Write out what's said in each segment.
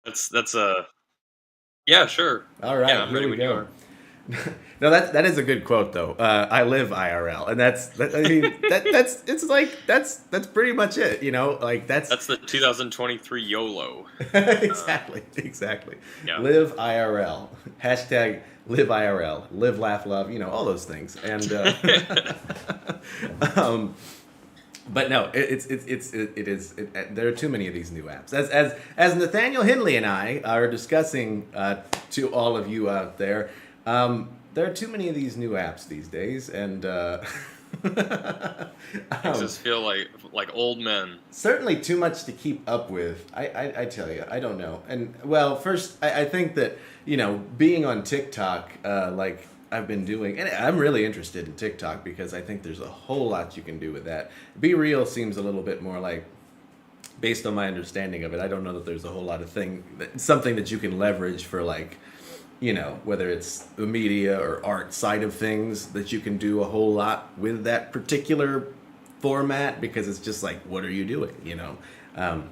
That's a yeah, sure. All Yeah, right, I'm here ready we when you go. are. No, that is a good quote though. I live IRL, and I mean that's it's like that's pretty much it. You know, like that's That's the 2023 YOLO. Um, exactly. yeah. Live IRL. Hashtag live IRL. Live, laugh, love. You know all those things. And um, but no, there are too many of these new apps. As Nathaniel Henley and I are discussing to all of you out there, there are too many of these new apps these days, and Makes um, us feel like old men. certainly too much to keep up with. I tell you, I don't know. And well, first, I think that being on TikTok, like I've been doing, and I'm really interested in TikTok because I think there's a whole lot you can do with that. Be Real seems a little bit more like, based on my understanding of it, I don't know that there's a whole lot of something that you can leverage for like, whether it's the media or art side of things, that you can do a whole lot with that particular format because it's just like, what are you doing?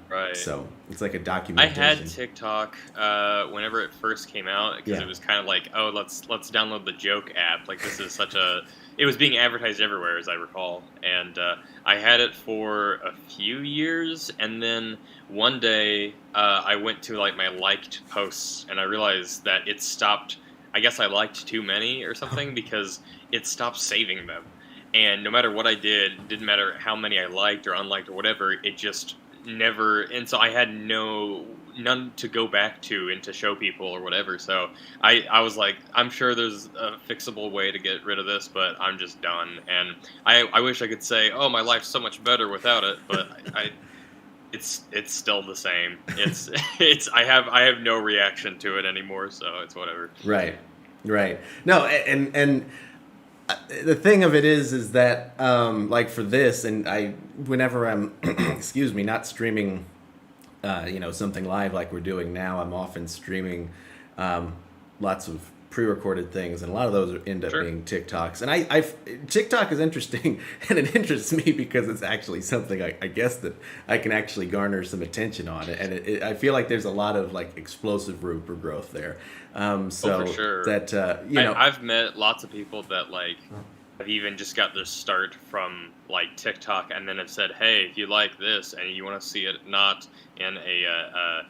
Right. So it's like a I had documentation. TikTok whenever it first came out because Yeah. it was kind of like, oh, let's download the joke app. Like this is such a it was being advertised everywhere as I recall, and I had it for a few years, and then one day I went to like my liked posts, and I realized that it stopped. I guess I liked too many or something because it stopped saving them. And no matter what I did, didn't matter how many I liked or unliked or whatever, it just never. And so I had none to go back to and to show people or whatever. So I was like, I'm sure there's a fixable way to get rid of this, but I'm just done. And I wish I could say, oh, my life's so much better without it, but I it's still the same. It's I have no reaction to it anymore, so it's whatever. Right. Right. No, and the thing of it is that like for this, and whenever I'm excuse me, not streaming something live like we're doing now, I'm often streaming um, lots of pre-recorded things, and a lot of those end up Sure. being TikToks. And TikTok is interesting, and it interests me because it's actually something I guess that I can actually garner some attention on, and I feel like there's a lot of like explosive room for growth there. Oh, for So sure. that I've met lots of people that like have even just got their start from like TikTok and then have said, "Hey, if you like this and you want to see it not in a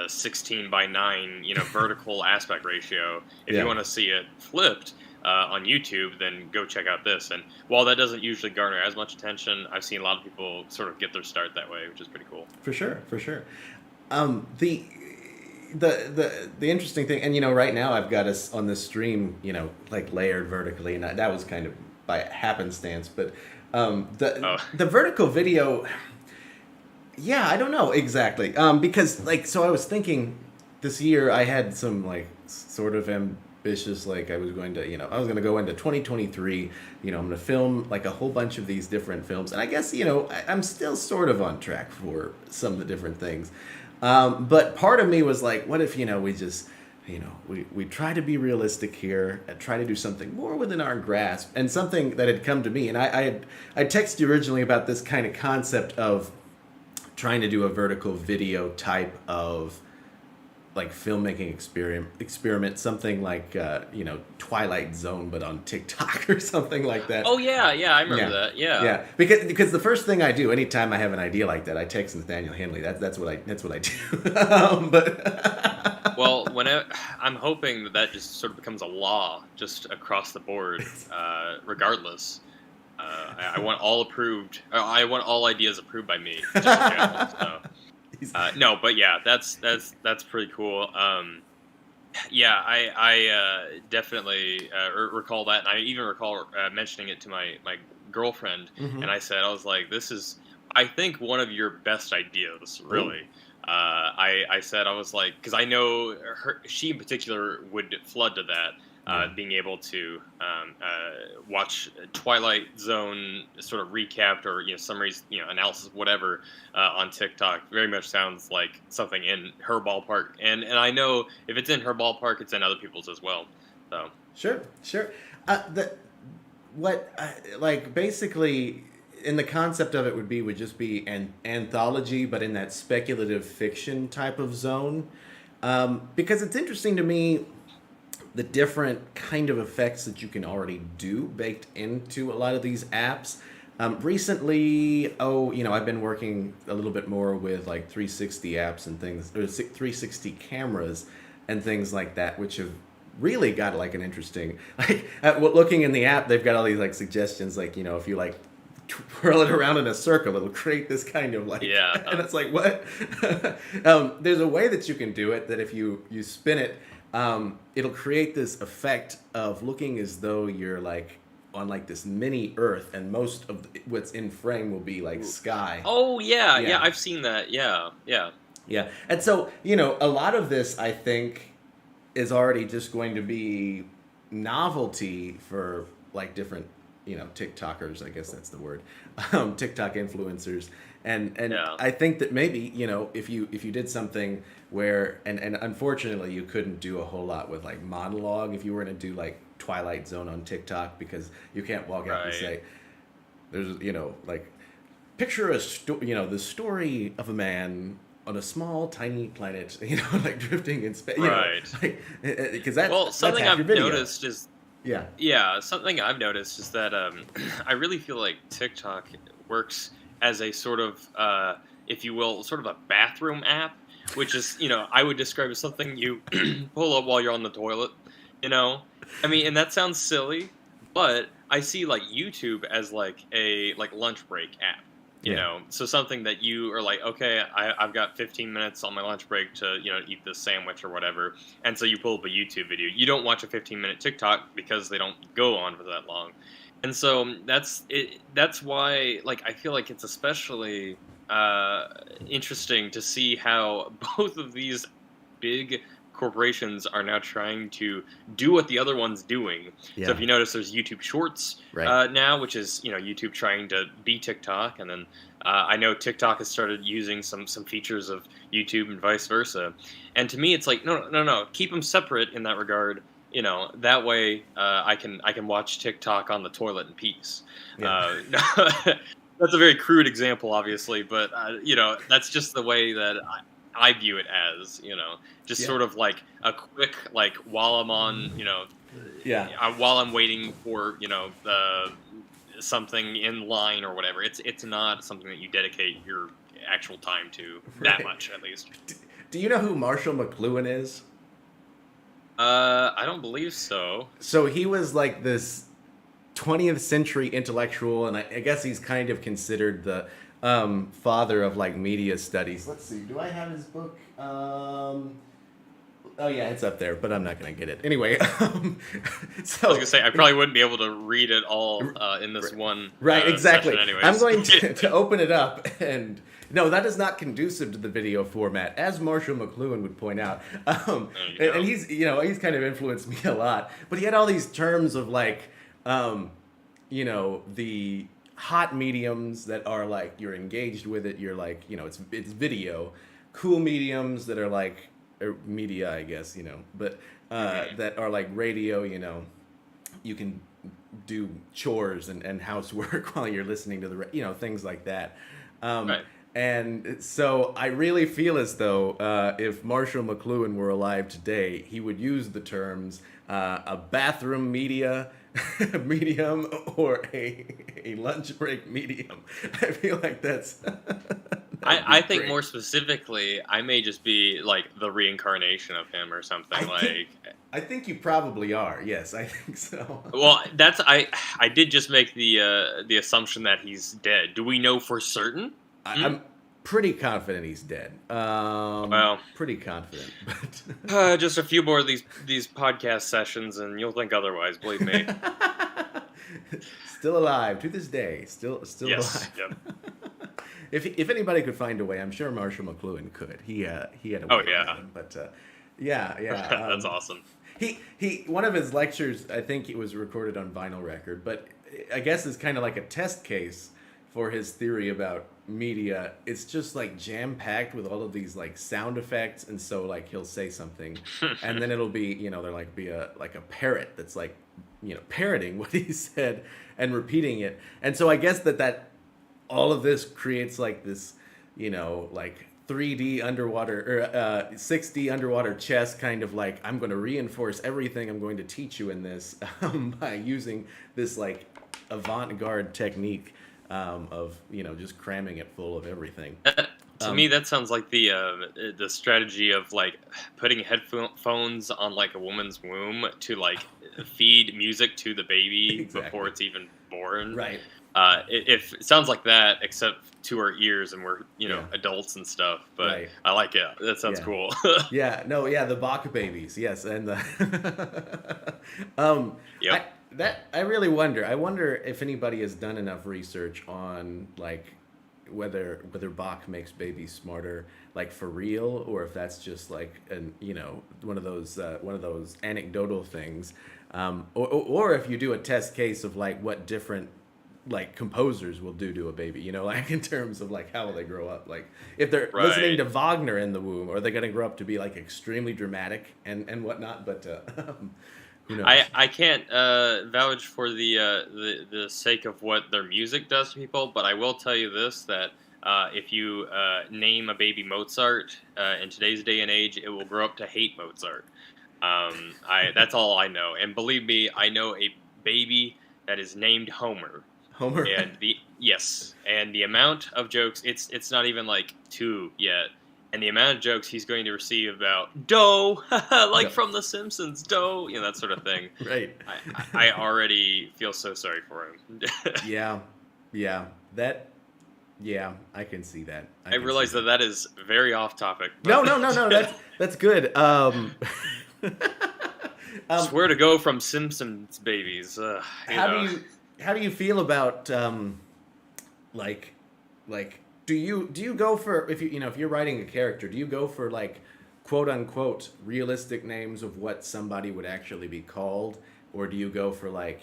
16 by 9, vertical aspect ratio, if you yeah. want to see it flipped on YouTube, then go check out this." And while that doesn't usually garner as much attention, I've seen a lot of people sort of get their start that way, which is pretty cool. For sure, for sure. The the interesting thing, and right now I've got us on this stream, like layered vertically, and that was kind of by happenstance. But Oh, the vertical video, yeah, I don't know exactly, because like so I was thinking this year I had some like sort of ambitious, like I was going to go into 2023. I'm going to film like a whole bunch of these different films, and I guess I'm still sort of on track for some of the different things. But part of me was like, what if we just we try to be realistic here and try to do something more within our grasp, and something that had come to me, and I texted you originally about this kind of concept of trying to do a vertical video type of like filmmaking experiment, something like Twilight Zone but on TikTok or something like that. oh yeah, yeah, I remember Yeah. that. Yeah. Yeah, because the first thing I do anytime I have an idea like that, I text Nathaniel Henley. That's what I do. But Well, I'm hoping that that just sort of becomes a law, just across the board, regardless. I want all approved. I want all ideas approved by me, just in general. So he's, no, but yeah, that's pretty cool. Yeah, I definitely recall that, and I even recall mentioning it to my girlfriend, mm-hmm. and I said I was like, "This is, I think, one of your best ideas, Oh, really." I said I was like, because I know she in particular would flood to that, yeah. being able to watch Twilight Zone sort of recapped or summaries, analysis, whatever, on TikTok. Very much sounds like something in her ballpark, and I know if it's in her ballpark, it's in other people's as well. So Sure, sure. The what like basically in the concept of it would just be an anthology, but in that speculative fiction type of zone. Because it's interesting to me the different kind of effects that you can already do baked into a lot of these apps. Recently, I've been working a little bit more with like 360 apps and things, or 360 cameras and things like that, which have really got like an interesting, like, looking in the app, they've got all these like suggestions, like, if you like twirl it around in a circle, it'll create this kind of like, Yeah. and it's like, what? There's a way that you can do it that if you spin it, it'll create this effect of looking as though you're like on like this mini Earth, and most of what's in frame will be like sky. Oh yeah, I've seen that. Yeah. Yeah. And so, a lot of this, I think, is already just going to be novelty for like different, TikTokers, I guess that's the word, TikTok influencers. And Yeah. I think that maybe, if you did something where, and unfortunately you couldn't do a whole lot with like monologue if you were going to do like Twilight Zone on TikTok, because you can't walk out and say, there's, like, picture the story of a man on a small, tiny planet, like drifting in space. Right. Because that's something half your I've video. noticed is something I've noticed is that I really feel like TikTok works as a sort of, if you will, sort of a bathroom app, which is, I would describe as something you pull up while you're on the toilet. I mean, and that sounds silly, but I see like YouTube as like a lunch break app. So something that you are like, okay, I've got 15 minutes on my lunch break to eat this sandwich or whatever, and so you pull up a YouTube video. You don't watch a 15-minute TikTok because they don't go on for that long, and so that's it. That's why, like, I feel like it's especially interesting to see how both of these big corporations are now trying to do what the other one's doing. Yeah. So if you notice, there's YouTube Shorts now, which is YouTube trying to be TikTok, and then I know TikTok has started using some features of YouTube and vice versa. And to me, it's like no, keep them separate in that regard. That way I can watch TikTok on the toilet in peace. Yeah. That's a very crude example, obviously, but that's just the way that I view it as, just sort of like a quick, like, while I'm on, while I'm waiting for, something in line or whatever. It's not something that you dedicate your actual time to that much, at least. Do you know who Marshall McLuhan is? I don't believe so. So he was like this 20th century intellectual, and I guess he's kind of considered the father of like media studies. Let's see, do I have his book? Oh yeah, it's up there, but I'm not gonna get it anyway. So I was gonna say I probably wouldn't be able to read it all in this one. Right, exactly. Anyways. I'm going to open it up, and no, that is not conducive to the video format, as Marshall McLuhan would point out. And he's he's kind of influenced me a lot. But he had all these terms of like, the hot mediums that are like you're engaged with it. You're like, it's video. Cool mediums that are like media, I guess, but that are like radio. You can do chores and housework while you're listening to the things like that. Right. And so I really feel as though if Marshall McLuhan were alive today, he would use the terms a bathroom media medium or a lunch break medium. I feel like that's... I think more specifically, I may just be like the reincarnation of him or something. I think you probably are. Yes, I think so. Well, I did just make the assumption that he's dead. Do we know for certain? I'm pretty confident he's dead. Well, pretty confident. But just a few more of these podcast sessions, and you'll think otherwise. Believe me. Still alive to this day. Still yes, alive. Yep. If anybody could find a way, I'm sure Marshall McLuhan could. He had a way. Oh yeah. But yeah. That's awesome. He one of his lectures, I think it was recorded on vinyl record, but I guess is kind of like a test case for his theory about media. It's just like jam packed with all of these like sound effects, and so like he'll say something, and then it'll be there like be a parrot that's like parroting what he said and repeating it, and so I guess that all of this creates like this like 3D underwater or 6D underwater chess, kind of like I'm going to reinforce everything I'm going to teach you in this by using this like avant-garde technique of just cramming it full of everything. To me, that sounds like the strategy of like putting headphones on like a woman's womb to like feed music to the baby before Exactly. it's even born. Right. It sounds like that, except to our ears, and we're Yeah. adults and stuff. But Right. I like it. That sounds Yeah. cool. Yeah. No. Yeah. The Bach babies. Yes. And the Yep. I really wonder. I wonder if anybody has done enough research on like whether Bach makes babies smarter, like for real, or if that's just like one of those anecdotal things, or if you do a test case of like what different like composers will do to a baby, like in terms of like how will they grow up, like if they're listening Right. to Wagner in the womb, are they going to grow up to be like extremely dramatic and whatnot? But who knows? I can't vouch for the sake of what their music does to people, but I will tell you this that if you name a baby Mozart in today's day and age, it will grow up to hate Mozart. I That's all I know, and believe me, I know a baby that is named Homer, Homer. and the amount of jokes it's not even like two yet. And the amount of jokes he's going to receive about dough, like Yep. from The Simpsons, dough, that sort of thing. Right. I already feel so sorry for him. Yeah. Yeah. Yeah, I can see that. I can see realize that is very off topic. No, no, no, no. That's good. Swear to go from Simpsons babies. How do you feel about like do you go for, if if you're writing a character, do you go for like quote unquote realistic names of what somebody would actually be called, or do you go for like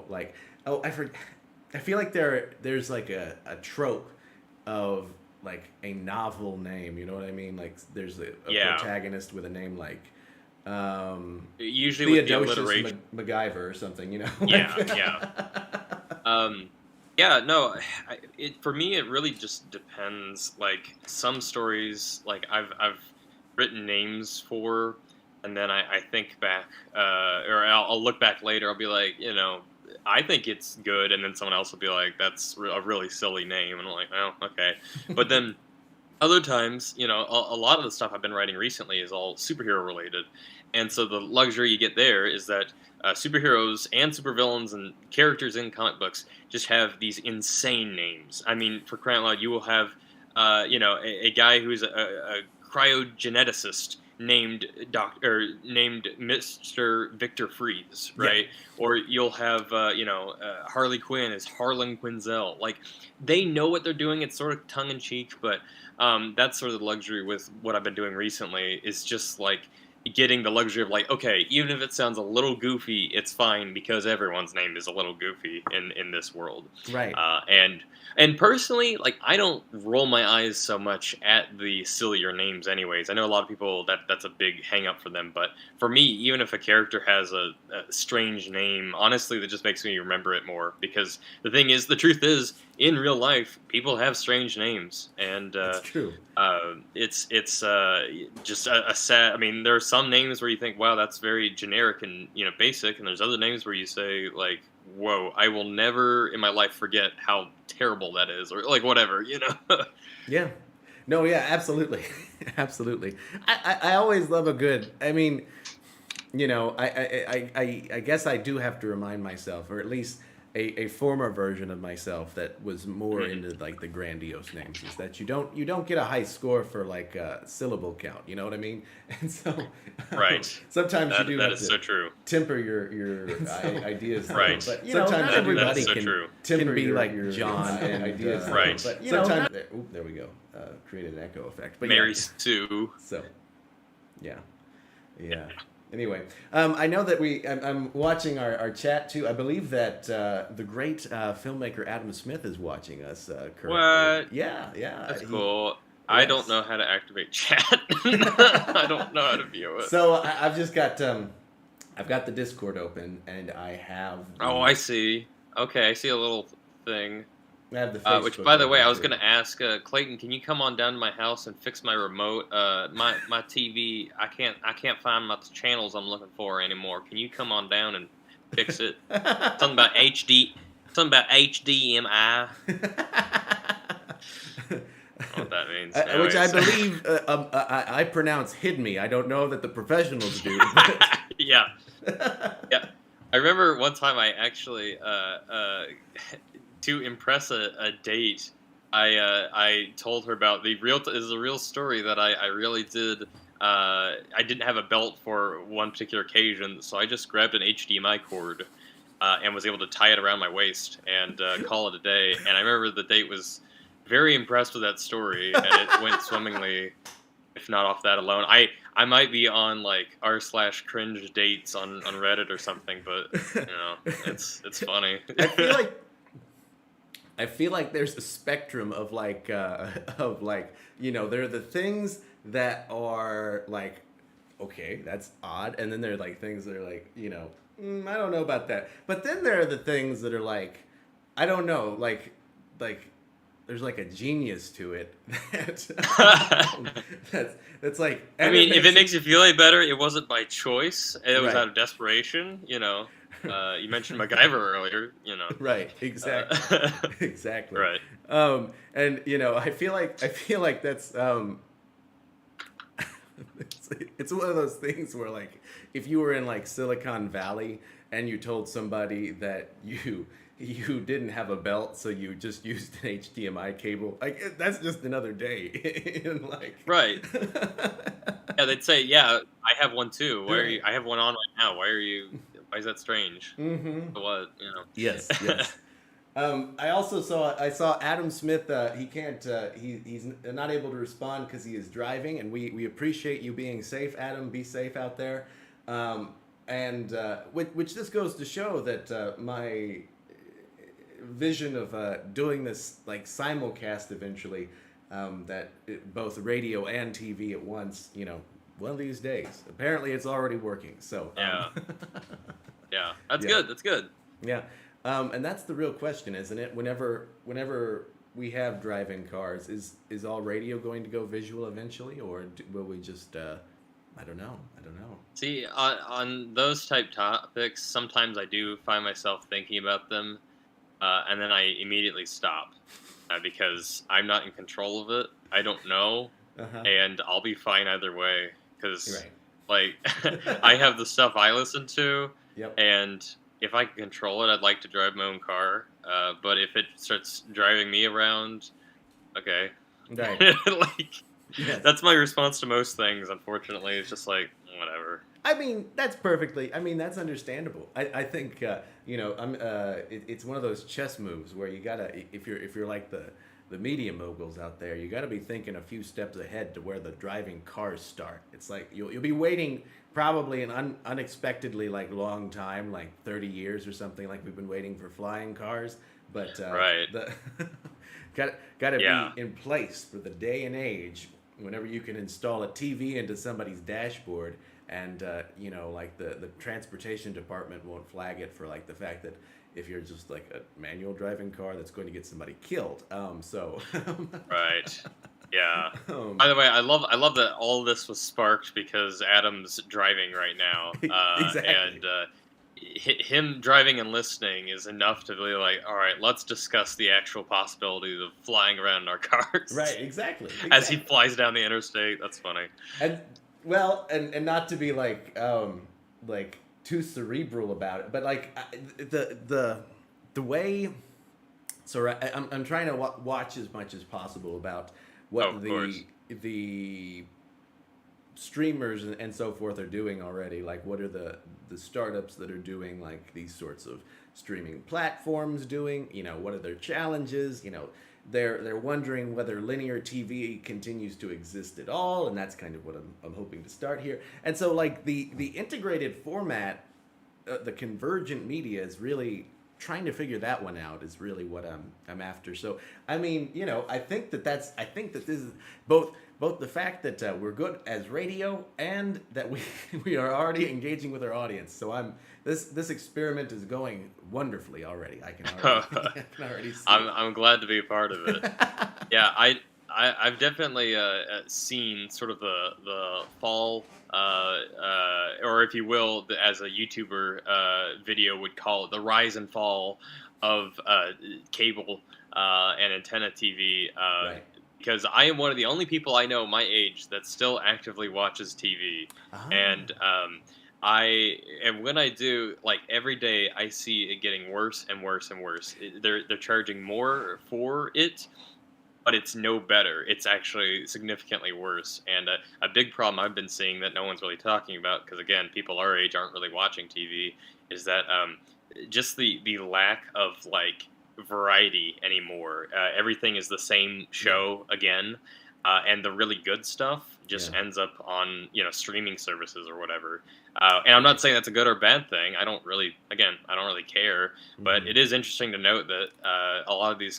like, oh, I feel like there's like a trope of like a novel name, you know what I mean? Like there's a Yeah. protagonist with a name like Usually with the Theodosius alliteration. MacGyver or something, Yeah, yeah. Yeah, no, for me it really just depends. Like some stories, like I've written names for, and then I think back, or I'll look back later. I'll be like, I think it's good, and then someone else will be like, that's a really silly name, and I'm like, oh, okay. But then other times, a lot of the stuff I've been writing recently is all superhero related, and so the luxury you get there is that superheroes and supervillains and characters in comic books just have these insane names. I mean, for crying out loud, you will have, a guy who's a cryogeneticist named named Mr. Victor Freeze, right? Yeah. Or you'll have, Harley Quinn is Harlan Quinzel. Like, they know what they're doing. It's sort of tongue in cheek, but that's sort of the luxury with what I've been doing recently. Is just like getting the luxury of like, okay, even if it sounds a little goofy, it's fine because everyone's name is a little goofy in this world. Right. And personally, like, I don't roll my eyes so much at the sillier names anyways. I know a lot of people that's a big hang up for them, but for me, even if a character has a strange name, honestly, that just makes me remember it more, because the truth is, in real life, people have strange names, and It's true. It's just a sad. I mean, there are some names where you think, wow, that's very generic and basic, and there's other names where you say like, whoa, I will never in my life forget how terrible that is, or like whatever. Yeah. No, yeah, absolutely. Absolutely. I always love a good, I mean, I guess I do have to remind myself, or at least a former version of myself that was more into like the grandiose names, is that you don't get a high score for like syllable count, you know what I mean? And so Right. sometimes you do that have is to so true. temper your ideas, Right. But That sometimes is everybody so can true. can be like John and ideas, Right. But sometimes there we go, created an echo effect. But Mary yeah. Sue. So, yeah. Anyway, I know that I'm watching our chat too. I believe that the great filmmaker Adam Smith is watching us currently. What? Yeah. That's cool. I Yes. don't know how to activate chat. I don't know how to view it. So I've just got I've got the Discord open, and I have. Oh, I see. Okay, I see a little thing. I have the Which, Facebook by the way, open I was too. going to ask Clayton, can you come on down to my house and fix my remote? My TV, I can't find my channels I'm looking for anymore. Can you come on down and fix it? Something about HD, something about HDMI. I don't know what that means. Which I Anyways, believe I pronounce "hid me." I don't know that the professionals do, but yeah, yeah. I remember one time I actually, to impress a date, I told her about the real. This is a real story that I really did. I didn't have a belt for one particular occasion, so I just grabbed an HDMI cord and was able to tie it around my waist and call it a day. And I remember the date was very impressed with that story, and it went swimmingly. If not off that alone, I might be on like r/cringe dates on Reddit or something, but it's funny. I feel like there's a spectrum of like there are the things that are like, okay, that's odd, and then there are like things that are like, I don't know about that. But then there are the things that are like, I don't know, like there's like a genius to it that's like. I And mean, if it you, makes you feel any better, it wasn't by choice. It was right. out of desperation. You mentioned MacGyver earlier. Right, exactly. Exactly. Right. And I feel like that's it's one of those things where, like, if you were in like Silicon Valley and you told somebody that you didn't have a belt, so you just used an HDMI cable, like, that's just another day in like. Right. Yeah, they'd say, "Yeah, I have one too. Why are you? Right. I have one on right now. Why are you? Why is that strange? Mm-hmm. So what? Yes. Yes. I saw Adam Smith. He can't. He's not able to respond because he is driving, and we appreciate you being safe, Adam. Be safe out there. Which this goes to show that my vision of doing this like simulcast eventually, both radio and TV at once. One of these days. Apparently, it's already working. So. Yeah. Yeah. That's Yeah. good. That's good. Yeah. And that's the real question, isn't it? Whenever we have driving cars, is all radio going to go visual eventually, or will we just? I don't know. See, on those type topics, sometimes I do find myself thinking about them, and then I immediately stop because I'm not in control of it. I don't know, Uh-huh. and I'll be fine either way. Because, Right. like, I have the stuff I listen to, Yep. and if I can control it, I'd like to drive my own car. But if it starts driving me around, okay. Right. Like, Yes. that's my response to most things, unfortunately. It's just like, whatever. I mean, that's perfectly. I mean, that's understandable. I think it's one of those chess moves where you gotta, if you're like the media moguls out there, you gotta be thinking a few steps ahead to where the driving cars start. It's like you'll be waiting probably an unexpectedly like long time, like 30 years or something, like we've been waiting for flying cars. But Right. the gotta Yeah. be in place for the day and age whenever you can install a TV into somebody's dashboard. And like the transportation department won't flag it for like the fact that if you're just like a manual driving car that's going to get somebody killed. Right. Yeah. Um, By the way, I love that all this was sparked because Adam's driving right now, Exactly. and him driving and listening is enough to be like, all right, let's discuss the actual possibilities of flying around in our cars. Right. Exactly. As he flies down the interstate. That's funny. And and not to be like too cerebral about it, but like the way. So I'm trying to watch as much as possible about what Oh, of course. the streamers and so forth are doing already. Like, what are the startups that are doing like these sorts of streaming platforms doing? What are their challenges? They're wondering whether linear TV continues to exist at all, and that's kind of what I'm hoping to start here. And so, like the integrated format, the convergent media is really trying to figure that one out is really what I'm after. So I mean, you know, I think that this is both the fact that we're good as radio and that we we are already engaging with our audience. So this experiment is going wonderfully already. I can already I can already see it. I'm glad to be a part of it. Yeah, I've definitely seen sort of the fall, or if you will, as a YouTuber video would call it, the rise and fall of cable and antenna TV. Right. Because I am one of the only people I know my age that still actively watches TV, Ah. and when I do, like every day, I see it getting worse and worse and worse. They're charging more for it, but it's no better. It's actually significantly worse. And a big problem I've been seeing that no one's really talking about, because again, people our age aren't really watching TV, is that just the lack of like variety anymore. Everything is the same Yeah. show again, and the really good stuff just Yeah. ends up on streaming services or whatever. And I'm not Right. saying that's a good or bad thing. I don't really care. But Hmm. it is interesting to note that a lot of these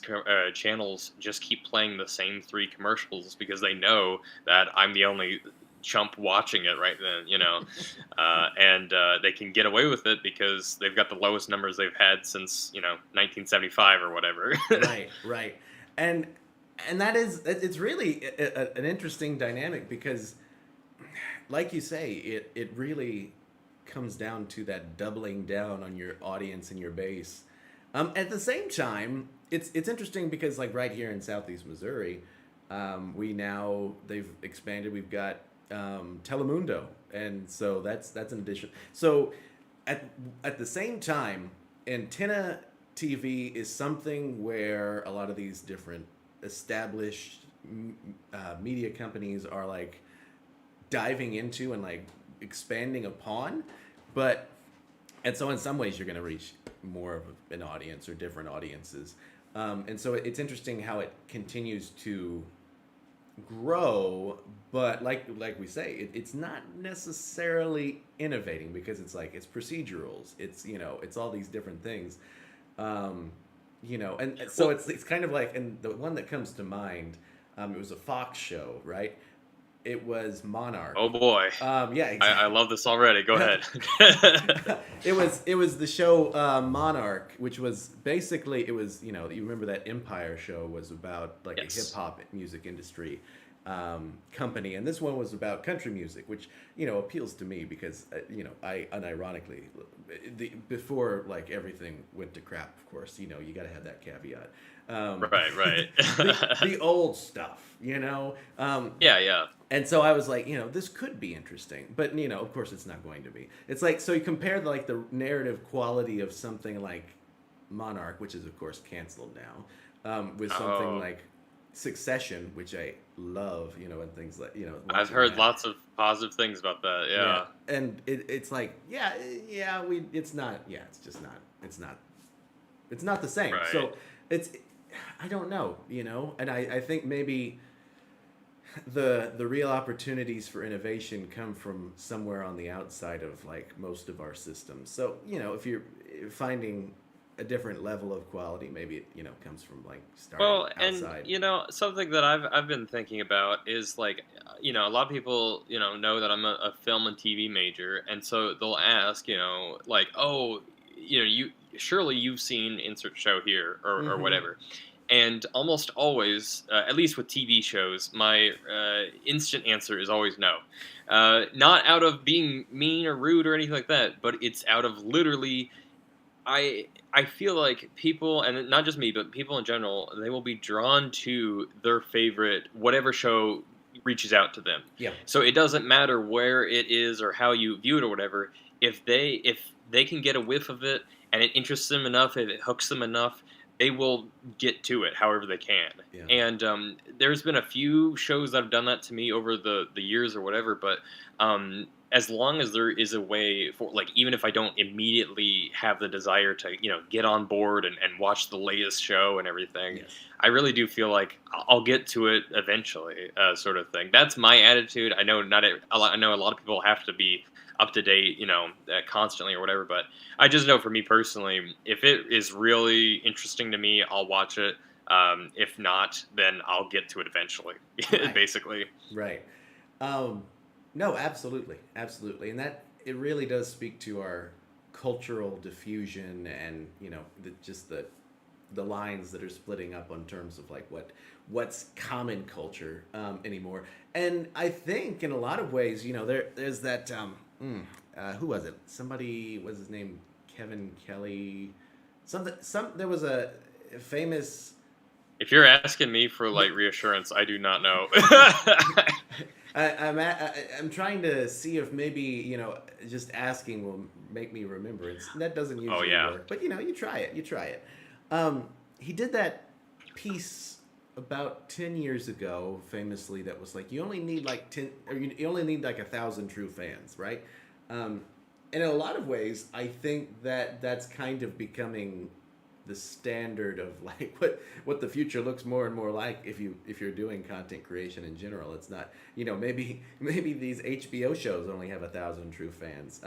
channels just keep playing the same three commercials because they know that I'm the only chump watching it right then, and they can get away with it because they've got the lowest numbers they've had since 1975 or whatever. Right, right, and that is it's really an interesting dynamic because, like you say, it really comes down to that doubling down on your audience and your base. At the same time, it's interesting because like right here in Southeast Missouri, they've expanded. We've got Telemundo, and so that's an addition. So at at the same time, antenna TV is something where a lot of these different established media companies are like diving into and like expanding upon, but and so in some ways you're going to reach more of an audience or different audiences, and so it's interesting how it continues to grow, but like we say, it's not necessarily innovating because it's like it's procedurals, it's it's all these different things, um, and so Well, it's kind of like, and the one that comes to mind, it was a Fox show, right? It was Monarch. oh boy, Yeah, I exactly. love this already. Go ahead. It was the show Monarch, which was basically, it was, you remember that Empire show was about like a hip Yes. hop music industry company, and this one was about country music, which appeals to me because I unironically, before like everything went to crap, of course, you got to have that caveat. Right, right. The old stuff, Yeah, yeah. and so I was like, this could be interesting, but of course it's not going to be. It's like, so you compare like the narrative quality of something like Monarch, which is of course canceled now, with something Oh, like Succession, which I love, and things like I've watching heard that. lots of positive things about that. Yeah, Yeah. and it's like, yeah, it's not, it's just not, it's not the same. Right. So it's, I don't know, and I think maybe the real opportunities for innovation come from somewhere on the outside of like most of our systems. So if you're finding a different level of quality, maybe it comes from like starting Well, and outside. something that I've been thinking about is like, a lot of people, know that I'm a film and TV major, and so they'll ask, like, oh, you surely you've seen insert show here or Mm-hmm. whatever. And almost always, at least with TV shows, my instant answer is always no. Not out of being mean or rude or anything like that, but it's out of literally I feel like people, and not just me, but people in general, they will be drawn to their favorite whatever show reaches out to them. Yeah. So it doesn't matter where it is or how you view it or whatever. If they can get a whiff of it and it interests them enough, if it hooks them enough, they will get to it however they can. Yeah. And there's been a few shows that have done that to me over the years or whatever, but as long as there is a way for, like, even if I don't immediately have the desire to, get on board and watch the latest show and everything, Yes. I really do feel like I'll get to it eventually, sort of thing. That's my attitude. I know not a lot. I know a lot of people have to be up to date, constantly or whatever. But I just know for me personally, if it is really interesting to me, I'll watch it. If not, then I'll get to it eventually. Right. Basically. Right. Um, no, absolutely, absolutely, and that it really does speak to our cultural diffusion, and just the lines that are splitting up on terms of like what's common culture anymore. And I think in a lot of ways, there's that who was it? Somebody, was his name Kevin Kelly? There was a famous. If you're asking me for like reassurance, I do not know. I'm trying to see if maybe just asking will make me remember. That doesn't Oh usually yeah. work, but you try it. You try it. He did that piece about 10 years ago, famously, that was like you only need like 10, or you only need like 1,000 true fans, right? And in a lot of ways, I think that that's kind of becoming the standard of like what the future looks more and more like if you're doing content creation in general. It's not maybe these HBO shows only have 1,000 true fans.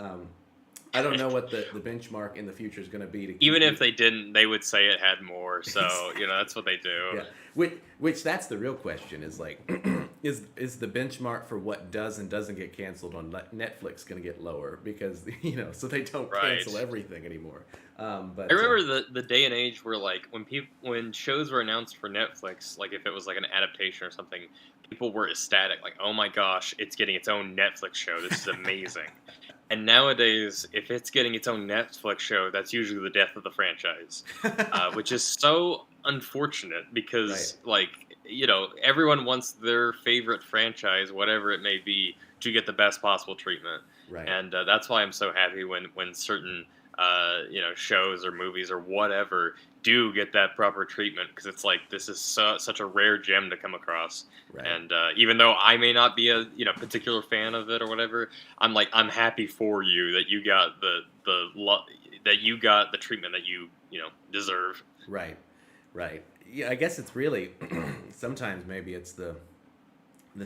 I don't know what the benchmark in the future is going to be to keep Even if it. they didn't, they would say it had more. So that's what they do. Yeah, which that's the real question is like is the benchmark for what does and doesn't get canceled on Netflix going to get lower because so they don't Right. cancel everything anymore. But I remember the day and age where like when shows were announced for Netflix, like if it was like an adaptation or something, people were ecstatic, like, oh my gosh, it's getting its own Netflix show. This is amazing. And nowadays, if it's getting its own Netflix show, that's usually the death of the franchise, which is so unfortunate because, Right. like, everyone wants their favorite franchise, whatever it may be, to get the best possible treatment. Right. And that's why I'm so happy when certain, shows or movies or whatever do get that proper treatment because it's like this is such a rare gem to come across. Right. And even though I may not be a particular fan of it or whatever, I'm happy for you that you got that you got the treatment that you deserve. Right. Right. Yeah, I guess it's really sometimes maybe it's the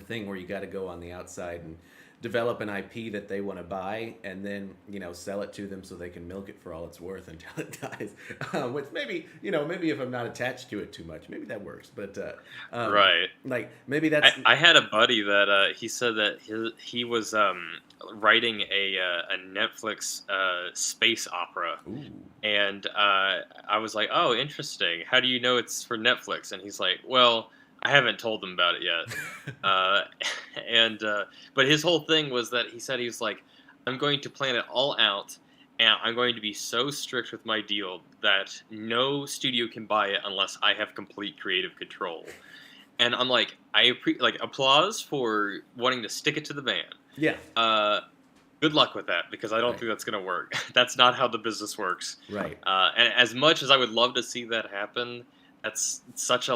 thing where you got to go on the outside and develop an IP that they want to buy and then sell it to them so they can milk it for all it's worth until it dies. Which maybe if I'm not attached to it too much, maybe that works. But Right. like maybe that's I had a buddy that he said that he was writing a Netflix space opera. ooh. And I was like, oh, interesting. How do you know it's for Netflix? And he's like, well, I haven't told them about it yet. And but his whole thing was that he said he was like, I'm going to plan it all out, and I'm going to be so strict with my deal that no studio can buy it unless I have complete creative control. And I'm like, like applause for wanting to stick it to the man. Yeah. Good luck with that because I don't Right. think that's going to work. That's not how the business works. Right. And as much as I would love to see that happen, that's such a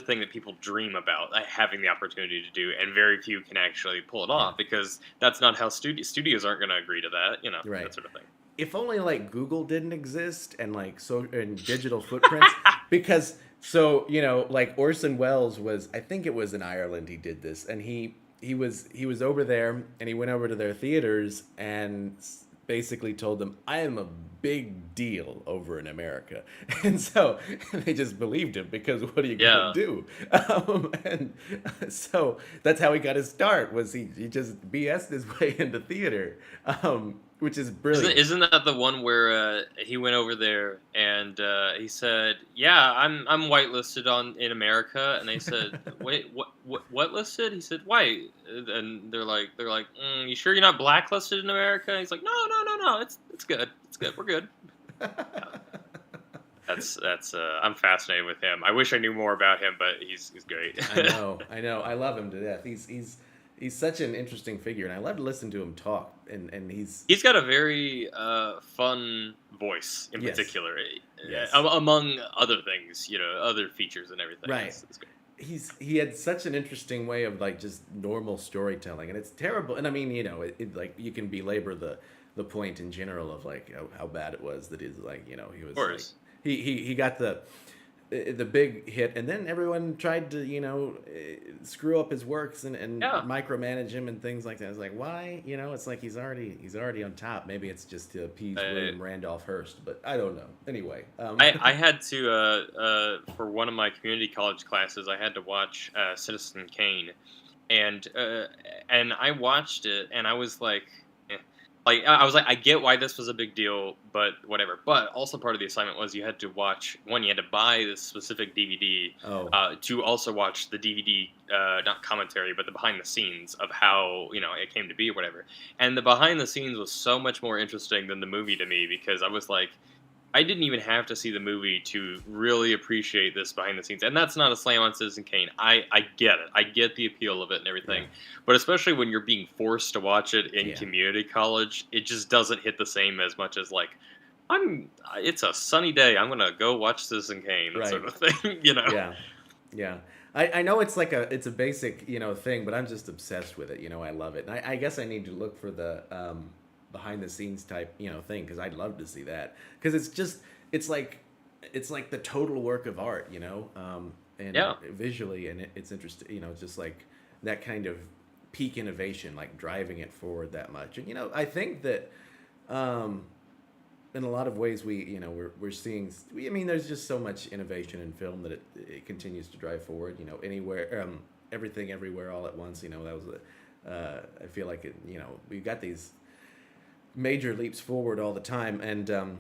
thing that people dream about, like, having the opportunity to do, and very few can actually pull it off because that's not how studios aren't going to agree to that, Right. that sort of thing. If only like Google didn't exist and like and digital footprints because like Orson Welles was, I think it was in Ireland he did this, and he was over there and he went over to their theaters and basically told them, I am a big deal over in America. And so they just believed him because what are you Yeah. going to do? And so that's how he got his start, was he just BS'd his way into theater, which is brilliant. Isn't that the one where he went over there and he said, "Yeah, I'm whitelisted in America," and they said, "Wait, what listed?" He said, "White," and they're like, "You sure you're not blacklisted in America?" And he's like, "No, it's good, we're good." That's I'm fascinated with him. I wish I knew more about him, but he's great. I know. I love him to death. He's such an interesting figure, and I love to listen to him talk. And He's got a very fun voice in Yes. particular, Yes. among other things, other features and everything. Right. It's great. he had such an interesting way of like just normal storytelling, and it's terrible. And I mean, like you can belabor the point in general of like how bad it was that he's like, he Of was like course. he got the big hit, and then everyone tried to screw up his works and Yeah. micromanage him and things like that. It's like, why? It's like he's already on top. Maybe it's just to appease Uh, William Randolph Hearst, but I don't know. Anyway, I had to for one of my community college classes, I had to watch Citizen Kane, and I watched it, and I was like, eh. I was like, I get why this was a big deal, but whatever. But also part of the assignment was you had to watch one, you had to buy this specific DVD oh to also watch the DVD, not commentary, but the behind the scenes of how it came to be or whatever. And the behind the scenes was so much more interesting than the movie to me because I was like, I didn't even have to see the movie to really appreciate this behind the scenes. And that's not a slam on Citizen Kane. I get it. I get the appeal of it and yeah, everything. But especially when you're being forced to watch it in yeah, community college, it just doesn't hit the same as much as like, it's a sunny day. I'm going to go watch Citizen Kane, that right, sort of thing. yeah, yeah. I know it's a basic thing, but I'm just obsessed with it. I love it. And I guess I need to look for the behind the scenes type thing because I'd love to see that because it's like the total work of art, and Yeah. visually, and it's interesting, just like that kind of peak innovation, like driving it forward that much. And I think that um, in a lot of ways we're seeing. I mean, there's just so much innovation in film that it continues to drive forward. Anywhere, everything, everywhere, all at once. That was I feel like we've got these major leaps forward all the time. And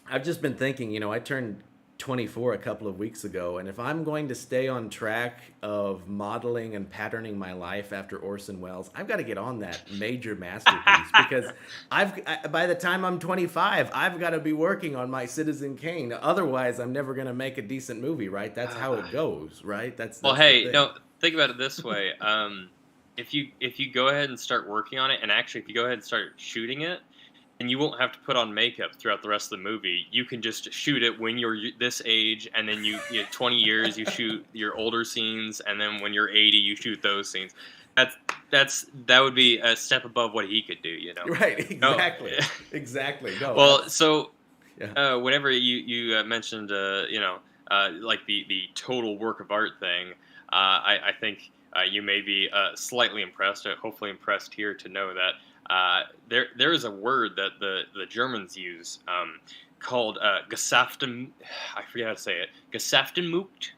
I've just been thinking, I turned 24 a couple of weeks ago, and if I'm going to stay on track of modeling and patterning my life after Orson Welles, I've got to get on that major masterpiece because by the time I'm 25, I've got to be working on my Citizen Kane. Otherwise, I'm never going to make a decent movie, right? That's how it goes, right? Well, That's the hey, thing. no, think about it this way. If you go ahead and start working on it, and actually if you go ahead and start shooting it, and you won't have to put on makeup throughout the rest of the movie. You can just shoot it when you're this age, and then 20 years you shoot your older scenes, and then when you're 80 you shoot those scenes. That would be a step above what he could do. Right, No, exactly. Exactly. No, well, that's so yeah. whenever you mentioned like the total work of art thing, I think you may be slightly impressed, hopefully impressed here to know that there is a word that the Germans use called Gesaften. I forget how to say it. Gesaftenmukt.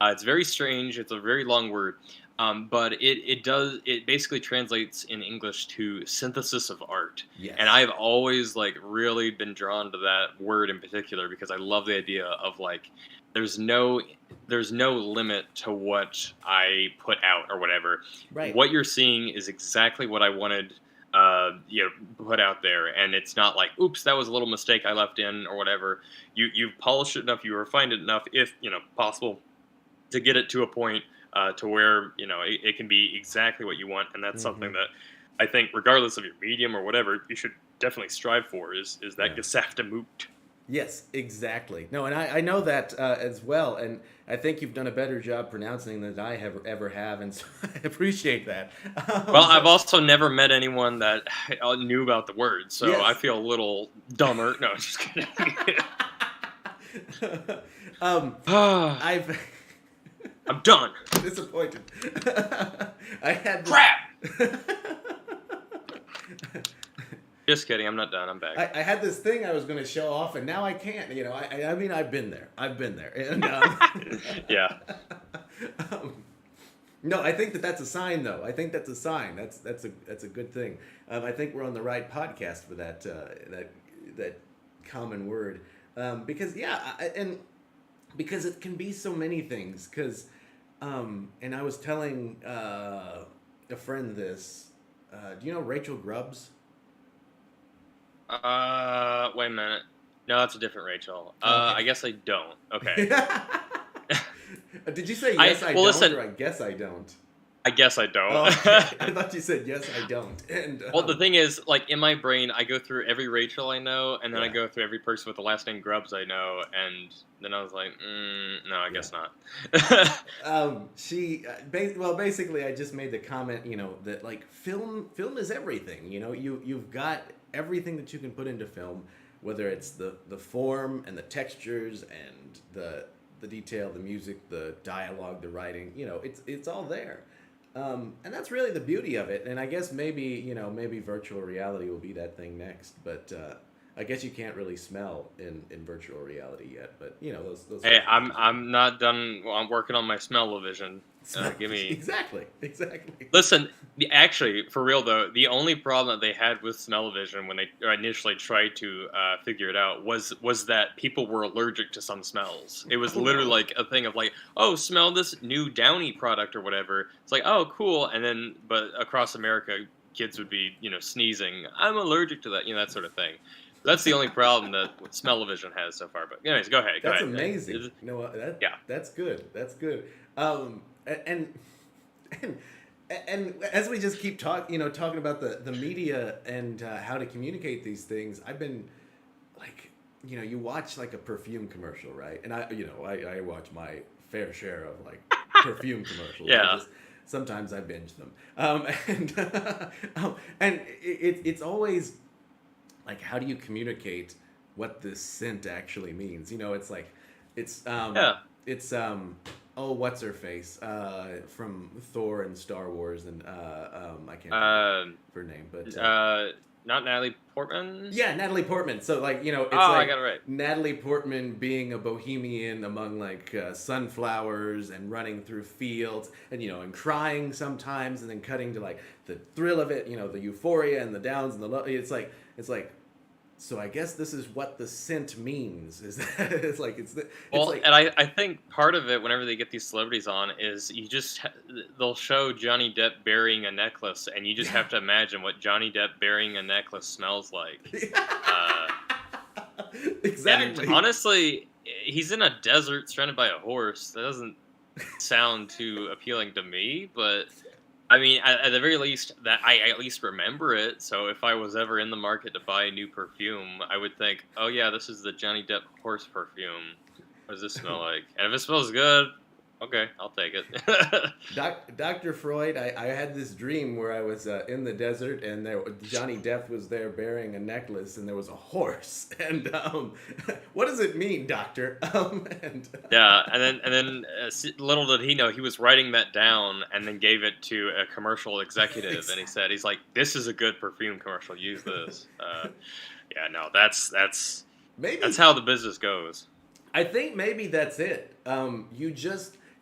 It's very strange. It's a very long word. But it basically translates in English to synthesis of art. Yes. And I've always like really been drawn to that word in particular because I love the idea of like there's no limit to what I put out or whatever. Right. What you're seeing is exactly what I wanted put out there, and it's not like, oops, that was a little mistake I left in or whatever. You've polished it enough, you refined it enough, if possible, to get it to a point to where it can be exactly what you want, and that's Mm-hmm. something that I think, regardless of your medium or whatever, you should definitely strive for. Is that Yeah. Gesaftemut? Yes, exactly. No, and I know that as well, and I think you've done a better job pronouncing than I have ever have, and so I appreciate that. Well, I've But also never met anyone that knew about the word, so I yes. feel a little dumber. No, just kidding. I'm I've done. disappointed. I had Crap. this. Just kidding. I'm not done. I'm back. I had this thing I was going to show off, and now I can't. I mean, I've been there. I've been there. And Yeah. um, no, I think that's a sign, though. I think that's a sign. That's a good thing. I think we're on the right podcast for that common word. Because and because it can be so many things. Because and I was telling a friend this. Do you know Rachel Grubbs? Wait a minute. No, that's a different Rachel. Okay. I guess I don't. Okay. Did you say yes I well, don't listen. or I guess I don't? I guess I don't. Oh, okay. I thought you said yes, I don't. And Well, the thing is, like, in my brain, I go through every Rachel I know, and then I yeah, go through every person with the last name Grubbs I know, and then I was like, no, I yeah. guess not. Well, basically, I just made the comment, that like film is everything. You've got everything that you can put into film, whether it's the form and the textures and the detail, the music, the dialogue, the writing. It's all there. And that's really the beauty of it. And I guess maybe virtual reality will be that thing next. But I guess you can't really smell in virtual reality yet. But those Hey, sorts of things. I'm not done. Well, I'm working on my smell-o-vision. Smell Give me. exactly. Listen, actually, for real though, the only problem that they had with smell-o-vision when they initially tried to figure it out was that people were allergic to some smells. It was Oh literally no. like a thing of like, oh, smell this new Downy product or whatever. It's like, oh, cool, and then but across America, kids would be sneezing. I'm allergic to that, that sort of thing. That's the only problem that smell-o-vision has so far. But anyways, go ahead, go That's ahead. amazing. That Yeah. that's good. That's good. And and and as we just keep talking about the media and how to communicate these things, I've been like, you watch like a perfume commercial, right? And I watch my fair share of like perfume commercials. Yeah. Sometimes I binge them, and it's always like, how do you communicate what this scent actually means? It's like it's Yeah. it's oh, what's her face from Thor and Star Wars, and I can't think of Um. her name, but Not Natalie Portman. yeah, Natalie Portman. So like, Oh, it's I like got it right. Natalie Portman being a bohemian among like sunflowers and running through fields, and crying sometimes, and then cutting to like the thrill of it, the euphoria and the downs and the low. It's like. So I guess this is what the scent means. Is that it's Well, like and I think part of it, whenever they get these celebrities on, is they'll show Johnny Depp burying a necklace, and you just yeah. have to imagine what Johnny Depp burying a necklace smells like. Uh, and Exactly. honestly, he's in a desert surrounded by a horse. That doesn't sound too appealing to me, but I mean, at the very least, that I at least remember it. So if I was ever in the market to buy a new perfume, I would think, oh yeah, this is the Johnny Depp horse perfume. What does this smell like? And if it smells good, okay, I'll take it. Dr. Freud, I had this dream where I was in the desert, and Johnny Depp was there bearing a necklace, and there was a horse. And what does it mean, Doctor? And Yeah, and then little did he know he was writing that down and then gave it to a commercial executive, and he's like, "This is a good perfume commercial. Use this." Yeah, no, that's maybe how the business goes. I think maybe that's it.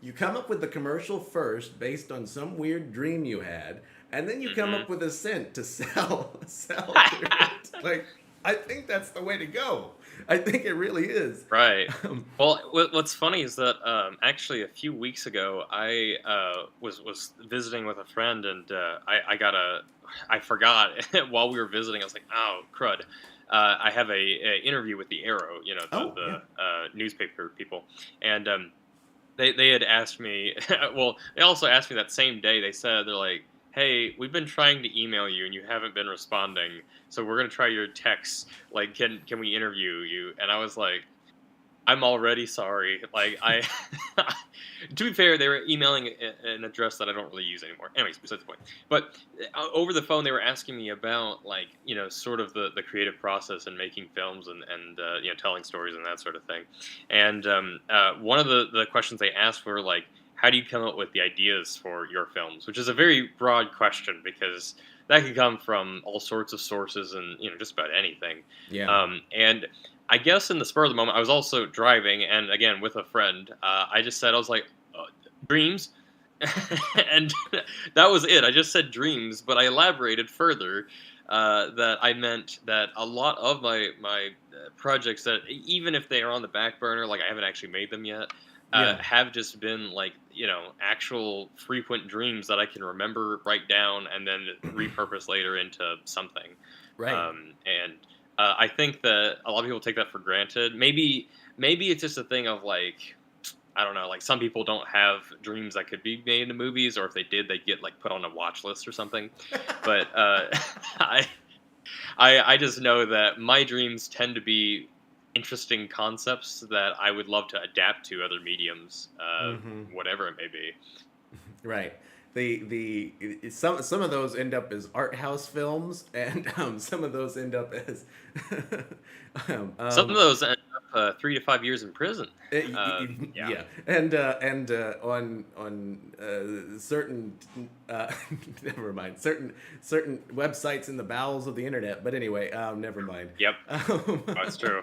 You come up with the commercial first based on some weird dream you had, and then you come Hmm. up with a scent to sell through it. Like, I think that's the way to go. I think it really is. Right. Um, Well, what's funny is that actually a few weeks ago I was visiting with a friend, and I forgot while we were visiting. I was like, oh crud. I have a interview with the Arrow, the oh yeah. the newspaper people, and they had asked me. Well, they also asked me that same day. They said they're like, "Hey, we've been trying to email you and you haven't been responding, so we're gonna try your text. Like, can we interview you?" And I was like, I'm already sorry. Like I, to be fair, they were emailing an address that I don't really use anymore. Anyways, besides the point. But over the phone, they were asking me about like sort of the creative process and making films and telling stories and that sort of thing. And one of the questions they asked were like, how do you come up with the ideas for your films? Which is a very broad question because that could come from all sorts of sources and just about anything. Yeah. And I guess in the spur of the moment, I was also driving, and again with a friend. I just said I was like, dreams, and that was it. I just said dreams, but I elaborated further that I meant that a lot of my projects that even if they are on the back burner, like I haven't actually made them yet, Yeah. have just been like actual frequent dreams that I can remember, write down, and then repurpose later into something. Right. And I think that a lot of people take that for granted. Maybe it's just a thing of like I don't know, like some people don't have dreams that could be made into movies, or if they did, they'd get like put on a watch list or something. But I, I just know that my dreams tend to be interesting concepts that I would love to adapt to other mediums, Hmm. whatever it may be. Right. Some of those end up as art house films, and some of those end up as um, Some of um, those end up 3 to 5 years in prison. Yeah. yeah, and on certain never mind, certain websites in the bowels of the internet. But anyway, never mind. Yep. Um, That's true.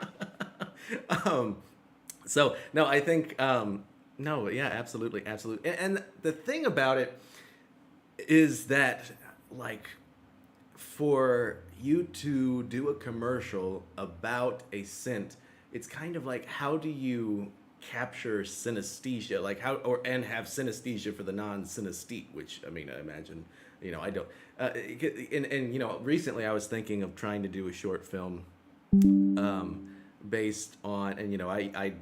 um, so no, I think no, yeah, absolutely, absolutely. And the thing about it is that, like, for you to do a commercial about a scent, it's kind of like, how do you capture synesthesia, like how, or and have synesthesia for the non-synesthete, which I mean, I imagine, I don't and recently I was thinking of trying to do a short film um based on, and I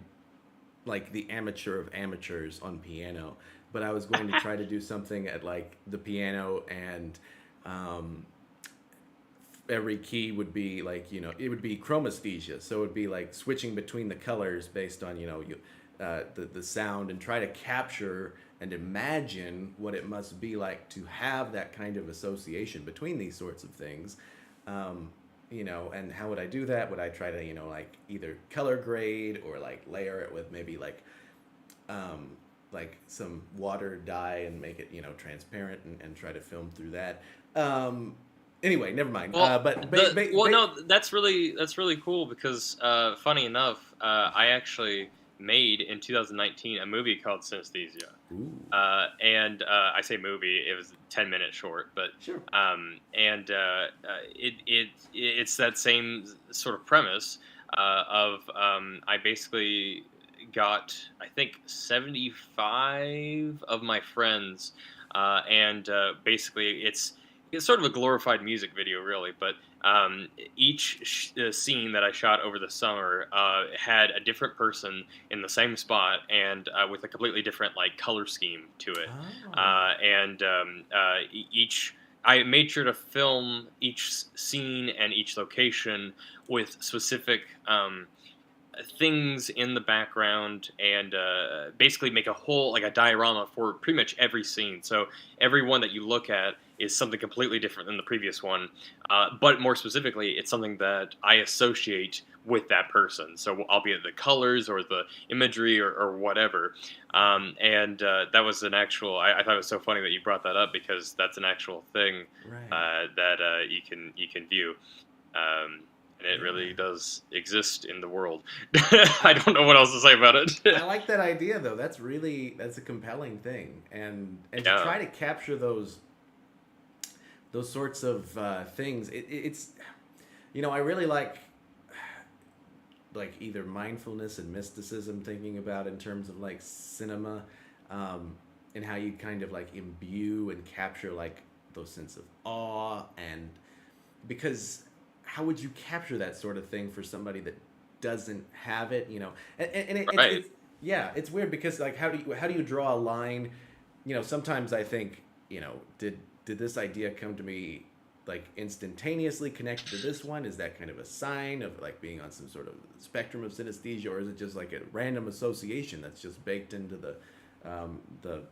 like the amateur of amateurs on piano, but I was going to try to do something at like the piano, and um, every key would be like, it would be chromesthesia, so it would be like switching between the colors based on, the sound, and try to capture and imagine what it must be like to have that kind of association between these sorts of things. um, and how would I do that? Would I try to, like, either color grade or like layer it with maybe um, like some water dye and make it, transparent, and try to film through that. Anyway, never mind. Well, But no, that's really cool because funny enough, I actually made in 2019 a movie called Synesthesia. ooh, And I say movie; it was 10 minutes short, but sure. and it's that same sort of premise of I basically got, I think, 75 of my friends, and basically it's sort of a glorified music video, really, but each scene that I shot over the summer had a different person in the same spot, and with a completely different like color scheme to it. Oh, And each I made sure to film each scene and each location with specific things in the background, and basically make a whole, like, a diorama for pretty much every scene. So every one that you look at is something completely different than the previous one, but more specifically, it's something that I associate with that person. So albeit the colors or the imagery, or whatever. And that was an actual. I thought it was so funny that you brought that up, because that's an actual thing right. that you can view. And it really Yeah. does exist in the world. I don't know what else to say about it. I like that idea though. That's a compelling thing, and to Yeah, try to capture those sorts of things. It's, I really like either mindfulness and mysticism, thinking about in terms of like cinema, and how you kind of like imbue and capture like those sense of awe, and because how would you capture that sort of thing for somebody that doesn't have it, and right. it's yeah, it's weird because like how do you draw a line? Sometimes I think, did this idea come to me like instantaneously connected to this one? Is that kind of a sign of like being on some sort of spectrum of synesthesia, or is it just like a random association that's just baked into the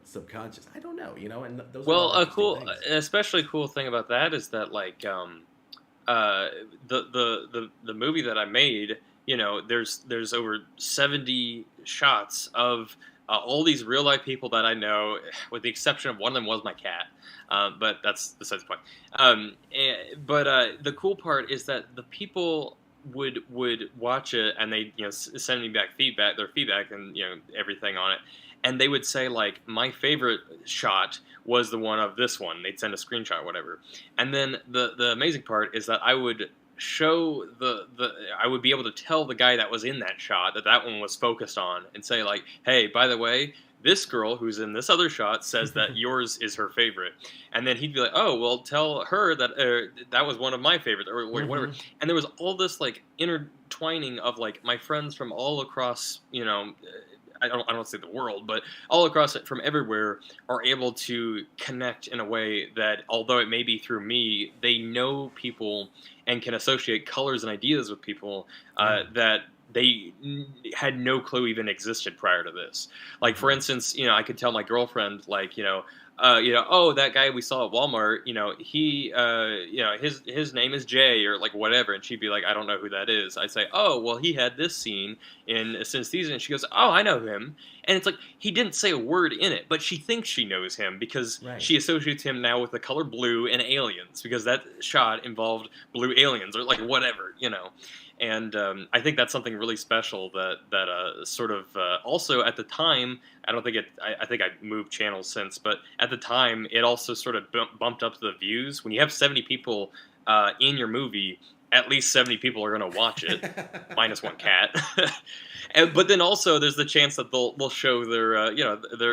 subconscious? I don't know, and those are Well, all a interesting cool, things. an especially cool thing about that is that, like, uh, the movie that I made, there's over 70 shots of all these real life people that I know, with the exception of one of them was my cat. But that's besides the point. But the cool part is that the people would watch it, and they, send me back their feedback, and everything on it, and they would say, like, my favorite shot was the one of this one. They'd send a screenshot or whatever. And then the amazing part is that I would show I would be able to tell the guy that was in that shot that one was focused on, and say, like, hey, by the way, this girl who's in this other shot says that yours is her favorite. And then he'd be like, oh, well, tell her that that was one of my favorites, or whatever. Hmm. And there was all this like intertwining of like my friends from all across, I don't say the world, but all across it from everywhere are able to connect in a way that, although it may be through me, they know people and can associate colors and ideas with people Yeah. that they had no clue even existed prior to this. Like, for Mhm. instance, I could tell my girlfriend, like, oh, that guy we saw at Walmart, he, his name is Jay or like whatever, and she'd be like, I don't know who that is. I say, oh, well, he had this scene in a Sin Season, and she goes, oh, I know him, and it's like he didn't say a word in it, but she thinks she knows him because Right. she associates him now with the color blue and aliens because that shot involved blue aliens or like whatever. And I think that's something really special that sort of also at the time. I don't think it. I think I moved channels since, but at the time, it also sort of bumped up the views. When you have 70 people in your movie, at least 70 people are going to watch it, minus one cat. But then also, there's the chance that they'll show their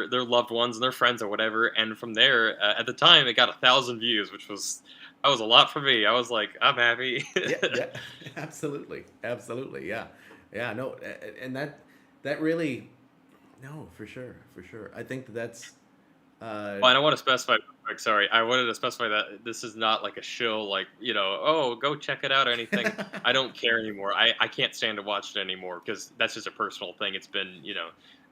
their loved ones and their friends or whatever. And from there, at the time, it got 1,000 views, which was that was a lot for me. I was like, I'm happy. Yeah, yeah, absolutely, absolutely, yeah, yeah. No, and that really, no, for sure, for sure. I think that's, uh, Well, and I want to specify, like, sorry, I wanted to specify that this is not like a shill, like, oh, go check it out or anything. I don't care anymore. I can't stand to watch it anymore because that's just a personal thing. It's been,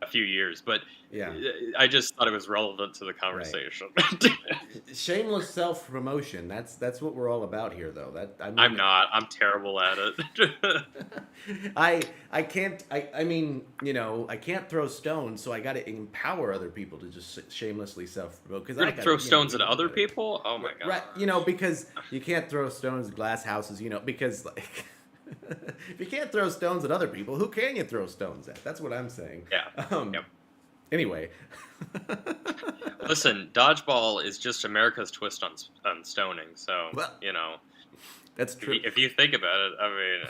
a few years, but yeah, I just thought it was relevant to the right. conversation. Shameless self promotion. That's what we're all about here, though. That I I'm mean, not. I'm terrible at it. I can't. I mean, I can't throw stones, so I got to empower other people to just shamelessly self promote because You're I gonna got throw to, stones you at know other better. people? Oh my Right, gosh. because you can't throw stones at glass houses, because like if you can't throw stones at other people, who can you throw stones at? That's what I'm saying. Yeah. Um, Yep. anyway, Listen, dodgeball is just America's twist on stoning. So well, that's if you, true. if you think about it, I mean,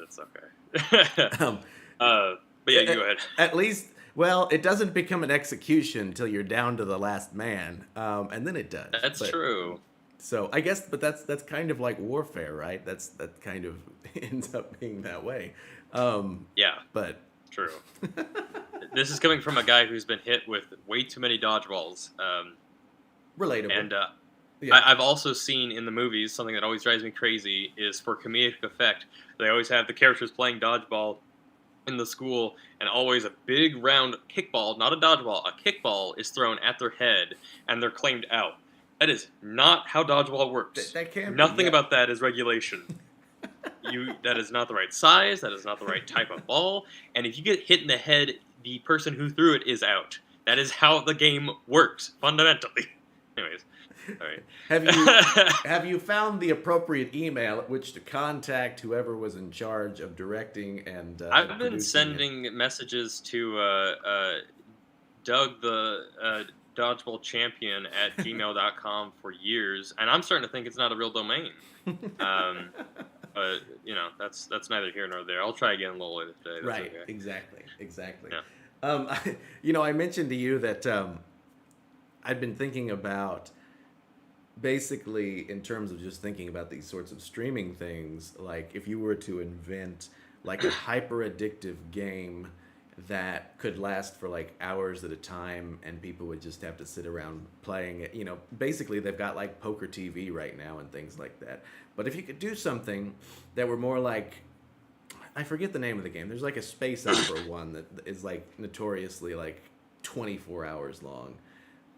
it's okay. Um, uh, but yeah, you at, go ahead. at least, well, it doesn't become an execution until you're down to the last man, and then it does. That's But true. so I guess, but that's kind of like warfare, right? That kind of ends up being that way. Um, Yeah, but true. This is coming from a guy who's been hit with way too many dodgeballs. relatable, And yeah. I've also seen in the movies something that always drives me crazy is for comedic effect. They always have the characters playing dodgeball in the school, and always a big round kickball, not a dodgeball, a kickball is thrown at their head, and they're claimed out. That is not how dodgeball works. That can't be, Nothing yeah. about that is regulation. That is not the right size. That is not the right type of ball. And if you get hit in the head, the person who threw it is out. That is how the game works fundamentally. Anyways, all right. Have you have you found the appropriate email at which to contact whoever was in charge of directing and I've been producing it? sending messages to Doug the dodgeball champion at gmail.com for years, and I'm starting to think it's not a real domain. Um, but that's neither here nor there. I'll try again a little later today. That's Right, okay. exactly, exactly. Yeah. I mentioned to you that I've been thinking about basically in terms of just thinking about these sorts of streaming things, like if you were to invent like a hyper addictive game that could last for like hours at a time and people would just have to sit around playing it. Basically they've got like poker TV right now and things like that. But if you could do something that were more like, I forget the name of the game. There's like a space opera one that is like notoriously like 24 hours long.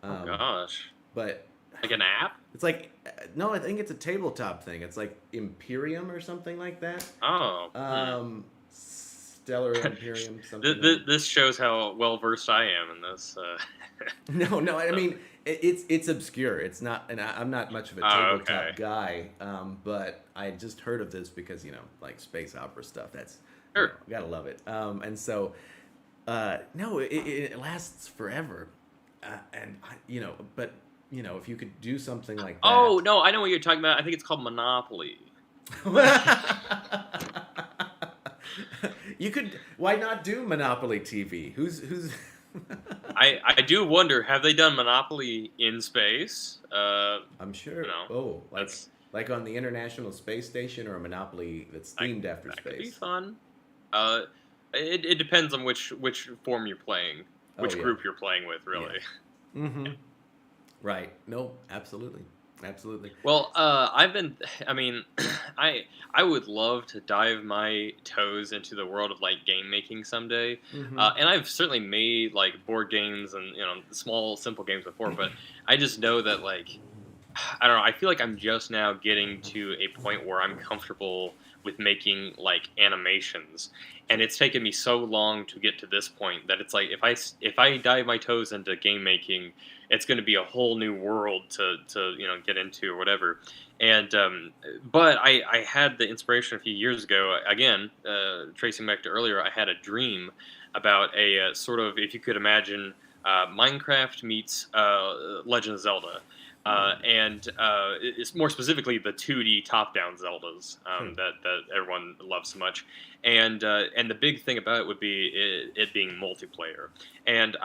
Oh Um, gosh, but like an app? it's like, no, I think it's a tabletop thing. It's like Imperium or something like that. Oh. Stellar Imperium, something like. This shows how well versed I am in this. No, no. I mean, it's obscure. It's not, and I'm not much of a Oh, tabletop okay. guy. But I just heard of this because like space opera stuff. That's Sure. gotta love it. And so, no, it lasts forever. And but if you could do something like Oh that. no, I know what you're talking about. I think it's called Monopoly. You could. Why not do Monopoly TV? Who's? I do wonder, have they done Monopoly in space? I'm sure. You know, Oh, that's like on the International Space Station or a Monopoly that's that, themed after that could be space. fun. Uh, It depends on which form you're playing, Oh which yeah, group you're playing with, yeah. really. Mm-hmm. Right. No, absolutely, absolutely. Well, I've been. I mean, I I would love to dive my toes into the world of like game making someday, Mm-hmm. and I've certainly made like board games and small simple games before, but I just know that like I don't know. I feel like I'm just now getting to a point where I'm comfortable with making like animations, and it's taken me so long to get to this point that it's like if I dive my toes into game making, it's going to be a whole new world to get into or whatever. And but I had the inspiration a few years ago. Again, tracing back to earlier, I had a dream about a sort of, if you could imagine, Minecraft meets Legend of Zelda, and it's more specifically the 2D top-down Zeldas Hmm. that everyone loves so much, and the big thing about it would be it being multiplayer. And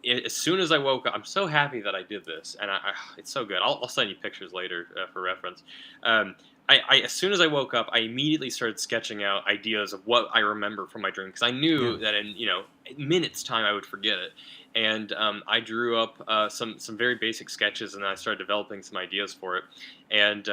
as soon as I woke up, I'm so happy that I did this, and it's so good. I'll send you pictures later for reference. Um, as soon as I woke up, I immediately started sketching out ideas of what I remember from my dream because I Yeah. knew that in minutes time I would forget it. And I drew up some very basic sketches, and I started developing some ideas for it. And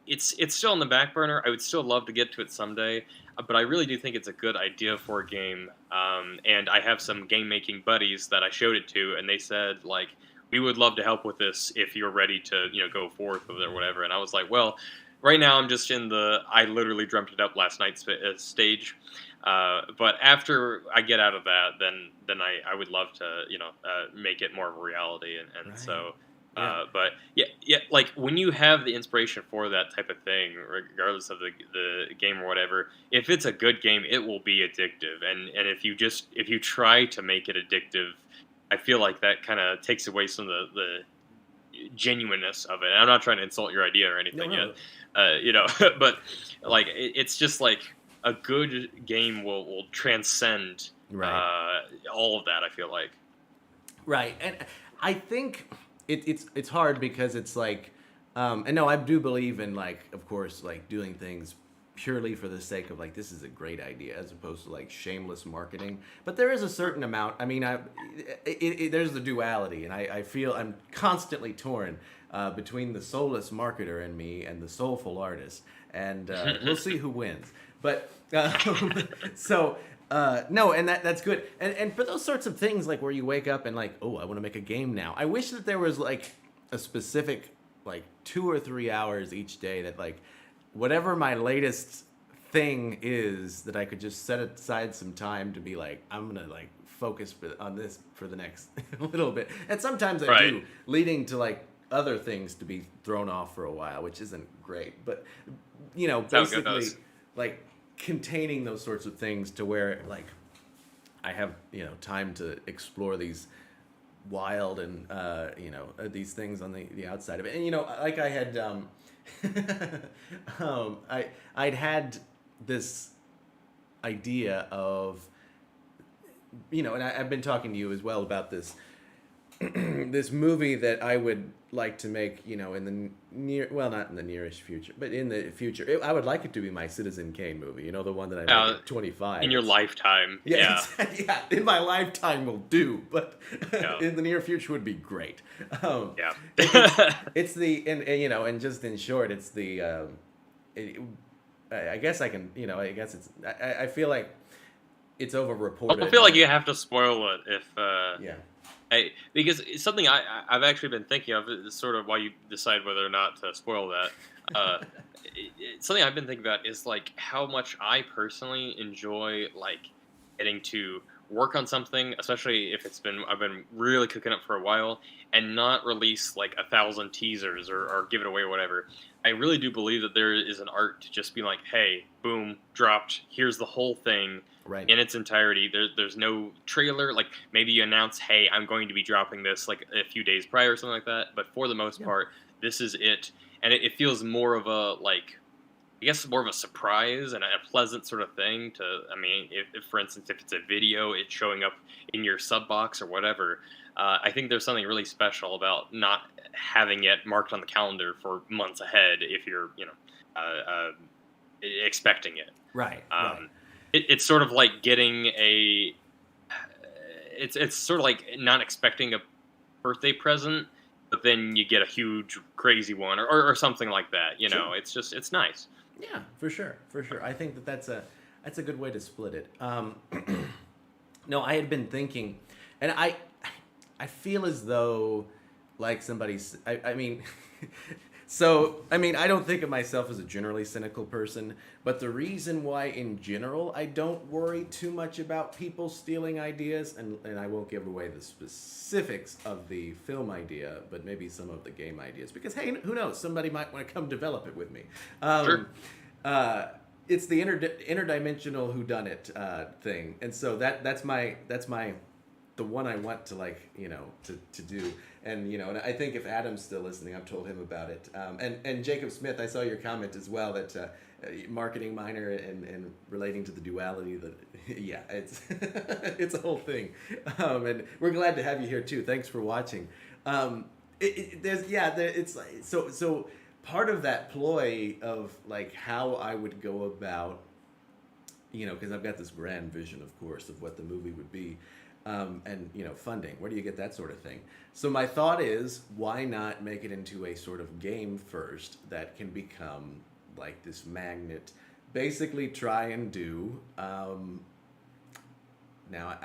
it's still on the back burner. I would still love to get to it someday, but I really do think it's a good idea for a game. And I have some game making buddies that I showed it to, and they said like, we would love to help with this if you're ready to go forth with it or whatever. And I was like, well, right now I'm just in the I literally dreamt it up last night stage. But after I get out of that, then I would love to make it more of a reality, and Right. so. Yeah. But yeah, like when you have the inspiration for that type of thing, regardless of the game or whatever, if it's a good game, it will be addictive. And if you try to make it addictive, I feel like that kind of takes away some of the genuineness of it. And I'm not trying to insult your idea or No, anything yet, no. but like it's just like a good game will transcend Right. all of that. I feel like. Right, and I think it's hard because it's like, and no, I do believe in like, of course, like doing things purely for the sake of like this is a great idea as opposed to like shameless marketing. But there is a certain amount. I mean, there's the duality, and I feel I'm constantly torn between the soulless marketer in me and the soulful artist, and we'll see who wins. But so no, and that's good. And for those sorts of things, like where you wake up and like, oh, I want to make a game now. I wish that there was like a specific like 2 or 3 hours each day that like whatever my latest thing is that I could just set aside some time to be like, I'm gonna like focus on this for the next little bit. And sometimes I Right. do, leading to like other things to be thrown off for a while, which isn't great. But That's how it basically goes. like containing those sorts of things to where like I have time to explore these wild and these things on the outside of it. And like I had I'd had this idea of and I've been talking to you as well about this this movie that I would like to make, in the not in the nearest future, but in the future. I would like it to be my Citizen Kane movie, the one that I make Uh, at 25. in your It's, lifetime, yeah, yeah, yeah, in my lifetime will do, but yeah, in the near future would be great. Um, yeah. it's the, and just in short, it's the, it, I guess I can, I guess it's, I feel like it's over I reported. feel like you have to spoil it if Yeah. because it's something I've actually been thinking of. Is sort of why you decide whether or not to spoil that. Uh, Something I've been thinking about is like how much I personally enjoy like getting to work on something, especially if I've been really cooking up for a while, and not release like 1,000 teasers or give it away or whatever. I really do believe that there is an art to just being like, hey, boom, dropped. Here's the whole thing Right. in its entirety. There's no trailer. Like maybe you announce, hey, I'm going to be dropping this like a few days prior or something like that. But for the most Yeah. part, this is it, and it feels more of a like. I guess more of a surprise and a pleasant sort of thing to. I mean, if for instance, if it's a video, it's showing up in your sub box or whatever. I think there's something really special about not having it marked on the calendar for months ahead if you're, expecting it. Right. Right. Um, it's sort of like getting a. It's sort of like not expecting a birthday present, but then you get a huge crazy one or something like that. You Sure. know, it's nice. Yeah, for sure. I think that that's a good way to split it. No, I had been thinking, and I feel as though like somebody's. I mean, so I mean, I don't think of myself as a generally cynical person, but the reason why, in general, I don't worry too much about people stealing ideas, and I won't give away the specifics of the film idea, but maybe some of the game ideas, because hey, who knows? Somebody might want to come develop it with me. Sure. Uh, it's the interdimensional whodunit thing, and so that's my the one I want to like to do, and I think if Adam's still listening, I've told him about it, and Jacob Smith, I saw your comment as well that marketing minor and relating to the duality that yeah it's it's a whole thing, and we're glad to have you here too. Thanks for watching. It's like so part of that ploy of like how I would go about, because I've got this grand vision, of course, of what the movie would be, and funding. Where do you get that sort of thing? So my thought is, why not make it into a sort of game first that can become like this magnet? Basically, try and do. Now,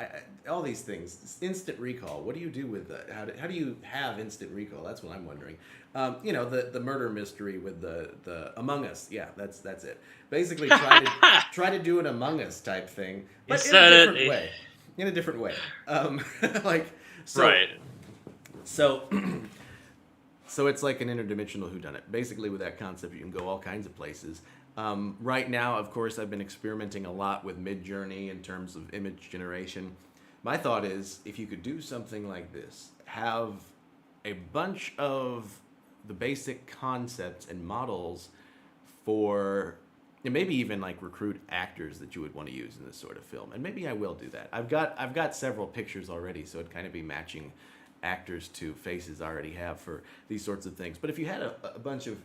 all these things, instant recall. What do you do with that? How do you have instant recall? That's what I'm wondering. The murder mystery with the Among Us. Yeah, that's it. Basically, try to do an Among Us type thing, but in a different way. In a different way. Like so. Right. So. So it's like an interdimensional whodunit. Basically, with that concept, you can go all kinds of places. Right now, of course, I've been experimenting a lot with Midjourney in terms of image generation. My thought is, if you could do something like this, have a bunch of the basic concepts and models for, and maybe even like recruit actors that you would want to use in this sort of film. And maybe I will do that. I've got several pictures already, so it'd kind of be matching actors to faces I already have for these sorts of things. But if you had a bunch of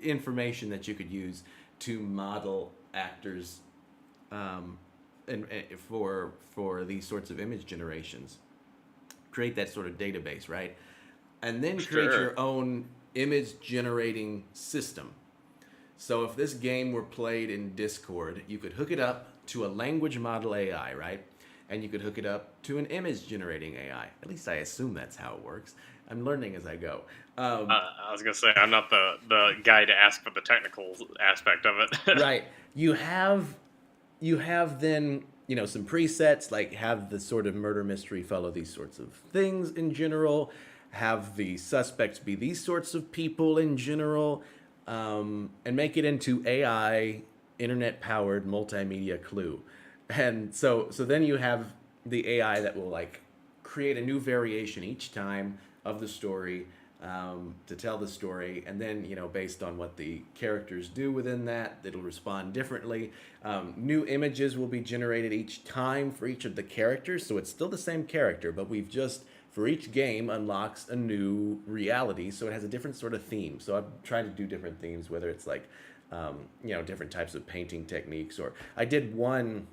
information that you could use to model actors, and for these sorts of image generations, create that sort of database, right? And then create Sure. your own image generating system. So if this game were played in Discord, you could hook it up to a language model AI, right? And you could hook it up to an image generating AI. At least I assume that's how it works. I'm learning as I go. I was gonna say I'm not the guy to ask for the technical aspect of it. Right. You have then some presets, like have the sort of murder mystery follow these sorts of things in general, have the suspects be these sorts of people in general, and make it into AI internet powered multimedia clue. And so then you have the AI that will like create a new variation each time of the story, to tell the story, and then based on what the characters do within that, it'll respond differently. New images will be generated each time for each of the characters, so it's still the same character, but we've just for each game unlocks a new reality, so it has a different sort of theme. So I've tried to do different themes, whether it's like different types of painting techniques, or I did one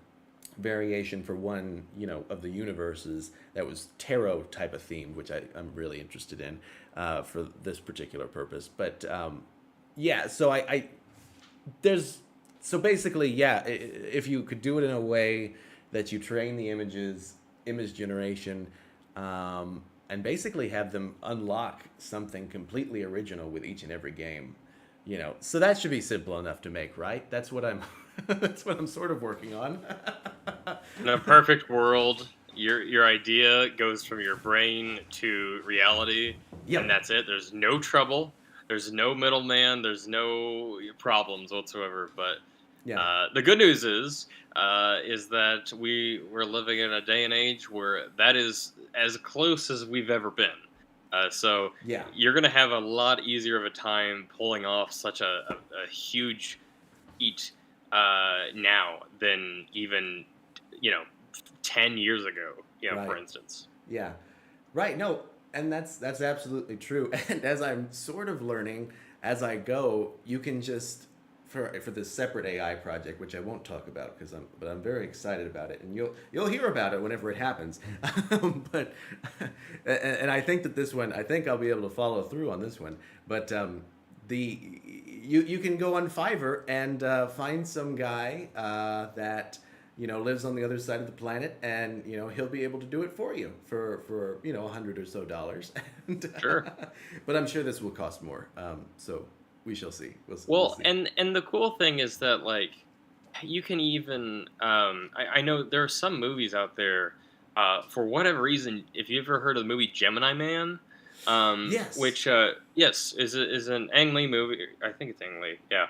variation for one of the universes that was tarot type of themed, which I'm really interested in for this particular purpose. But so I there's so basically if you could do it in a way that you train the image generation, and basically have them unlock something completely original with each and every game, so that should be simple enough to make, right? That's what I'm that's what I'm sort of working on. In a perfect world, your idea goes from your brain to reality, Yep. and that's it. There's no trouble. There's no middleman. There's no problems whatsoever. But Yeah. the good news is that we're living in a day and age where that is as close as we've ever been. So Yeah. you're going to have a lot easier of a time pulling off such a huge feat now than even 10 years ago, Right. for instance. Yeah. Right. No, and that's absolutely true. And as I'm sort of learning as I go, you can just for this separate AI project, which I won't talk about but I'm very excited about it, and you'll hear about it whenever it happens. But and I think that this one, I think I'll be able to follow through on this one. But the you can go on Fiverr and find some guy that lives on the other side of the planet, and he'll be able to do it for you for $100 or so. And, Sure. but I'm sure this will cost more. So we shall see. We'll Well, see. and the cool thing is that like you can even I know there are some movies out there for whatever reason. If you ever heard of the movie Gemini Man, Yes. which yes is an Ang Lee movie. I think it's Ang Lee. Yeah.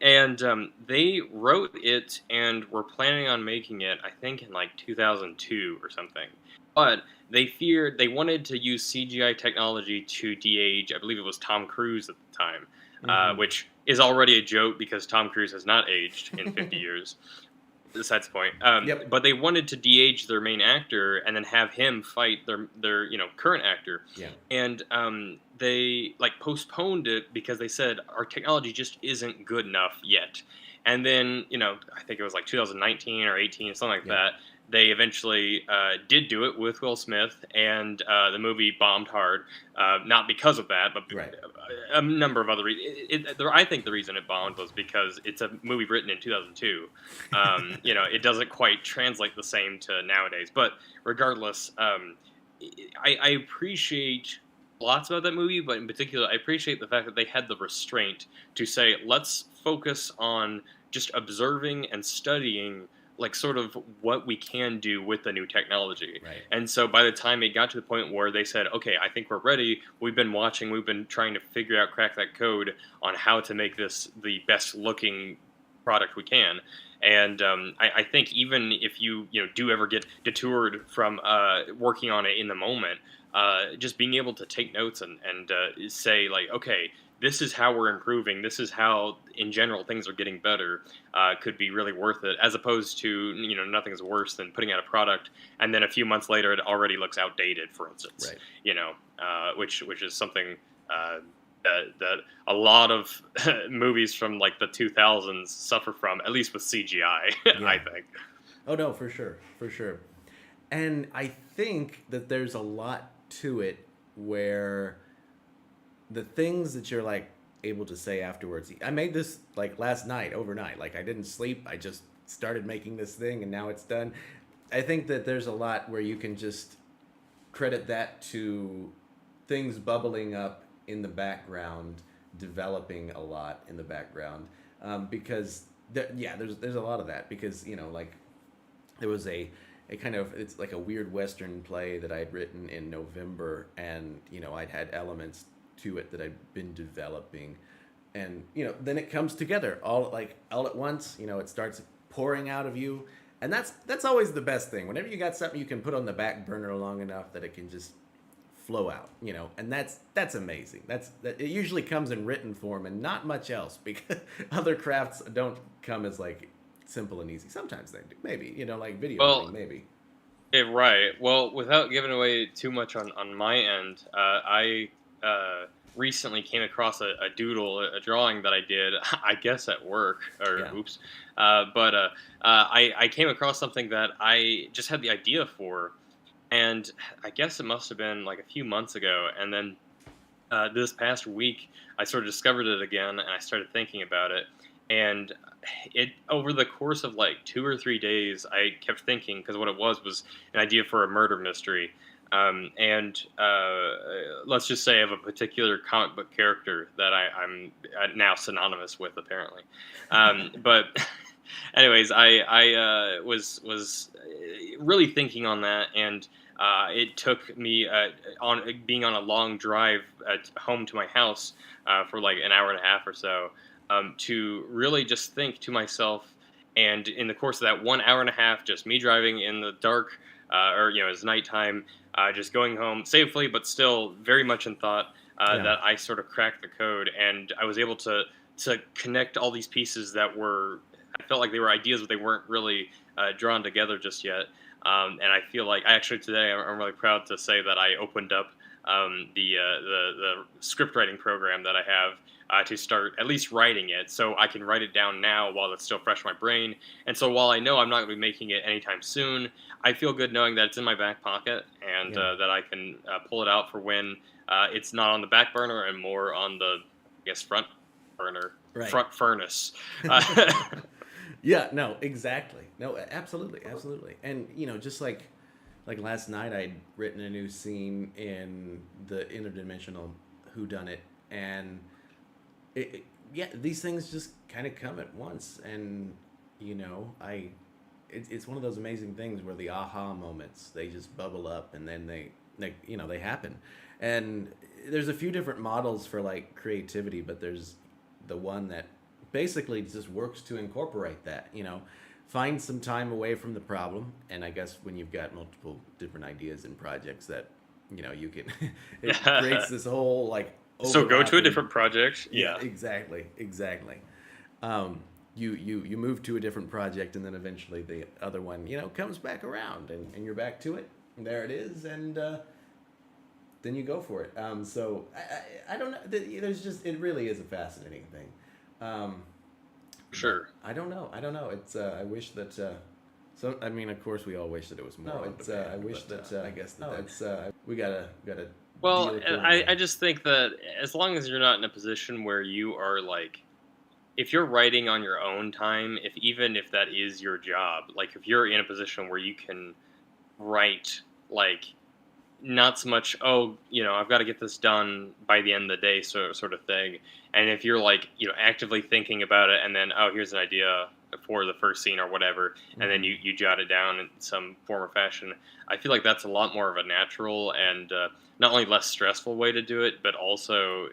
And they wrote it and were planning on making it. I think in like 2002 or something. But they wanted to use CGI technology to de-age. I believe it was Tom Cruise at the time, Mm-hmm. which is already a joke because Tom Cruise has not aged in 50 years. Besides the point. Yep. But they wanted to de-age their main actor and then have him fight their current actor, Yeah. and they like postponed it because they said our technology just isn't good enough yet. And then I think it was like 2019 or 18, something like Yeah. that. They eventually did do it with Will Smith, and the movie bombed hard. Not because of that, but Right. a number of other reasons. I think the reason it bombed was because it's a movie written in 2002. It doesn't quite translate the same to nowadays. But regardless, I appreciate lots about that movie, but in particular, I appreciate the fact that they had the restraint to say, let's focus on just observing and studying like sort of what we can do with the new technology. Right. And so by the time it got to the point where they said, okay, I think we're ready, we've been trying to figure out, crack that code on how to make this the best looking product we can. And I think even if you do ever get detoured from working on it in the moment, just being able to take notes and say like, okay, this is how we're improving. This is how, in general, things are getting better. Could be really worth it, as opposed to nothing's worse than putting out a product and then a few months later it already looks outdated, for instance. Right. Which is something that a lot of movies from like the 2000s suffer from, at least with CGI. I Yeah. think. Oh no, for sure, for sure. And I think that there's a lot to it where the things that you're like able to say afterwards. I made this like last night, overnight. Like I didn't sleep. I just started making this thing and now it's done. I think that there's a lot where you can just credit that to things bubbling up in the background, developing a lot in the background, because there's a lot of that because like there was a kind of, it's like a weird western play that I'd written in November, and I'd had elements to it that I'd been developing, and then it comes together all at once. It starts pouring out of you, and that's always the best thing. Whenever you got something you can put on the back burner long enough that it can just flow out, and that's amazing. That it usually comes in written form and not much else, because other crafts don't come as like simple and easy. Sometimes they do, maybe like video editing, Well, maybe. right. Well, without giving away too much on my end, I recently came across a doodle, a drawing that I did, I guess at work, or Yeah. oops. But I came across something that I just had the idea for, and I guess it must have been like a few months ago, and then this past week I sort of discovered it again, and I started thinking about it, and it over the course of like 2 or 3 days, I kept thinking, because what it was an idea for a murder mystery, and let's just say of a particular comic book character that I'm now synonymous with, apparently. But anyways, I was really thinking on that, and it took me on being on a long drive home to my house for like an hour and a half or so, to really just think to myself. And in the course of that 1 hour and a half, just me driving in the dark, or it's nighttime, just going home safely, but still very much in thought, Yeah. that I sort of cracked the code, and I was able to connect all these pieces that were, I felt like they were ideas, but they weren't really drawn together just yet. And I feel like, actually today I'm really proud to say that I opened up the script writing program that I have to start at least writing it, so I can write it down now while it's still fresh in my brain. And so while I know I'm not going to be making it anytime soon, I feel good knowing that it's in my back pocket and Yeah. that I can pull it out for when it's not on the back burner and more on the, I guess, front burner, Right. front furnace. Yeah, no, exactly. No, absolutely, absolutely. And just like last night, I'd written a new scene in the interdimensional whodunit, and yeah, these things just kind of come at once, and I it's one of those amazing things where the aha moments, they just bubble up, and then they happen. And there's a few different models for like creativity, but there's the one that basically just works to incorporate that. Find some time away from the problem, and I guess when you've got multiple different ideas and projects, that you can it creates this whole like So go to a overlapping. different project. Yeah, Yeah. exactly. You move to a different project, and then eventually the other one comes back around, and you're back to it, and there it is, and then you go for it. So I don't know. There's just, it really is a fascinating thing. Um, Sure. I don't know. It's I wish that. So I mean, of course, we all wish that it was more. No, on it's demand, I wish but, that I guess that's we gotta Well, deal and I accordingly. just think that as long as you're not in a position where you are like, if you're writing on your own time, if even if that is your job, like if you're in a position where you can write like not so much, oh, I've got to get this done by the end of the day, sort of thing. And if you're like, actively thinking about it, and then, oh, here's an idea for the first scene or whatever, and then Mhm. you jot it down in some form or fashion, I feel like that's a lot more of a natural and not only less stressful way to do it, but also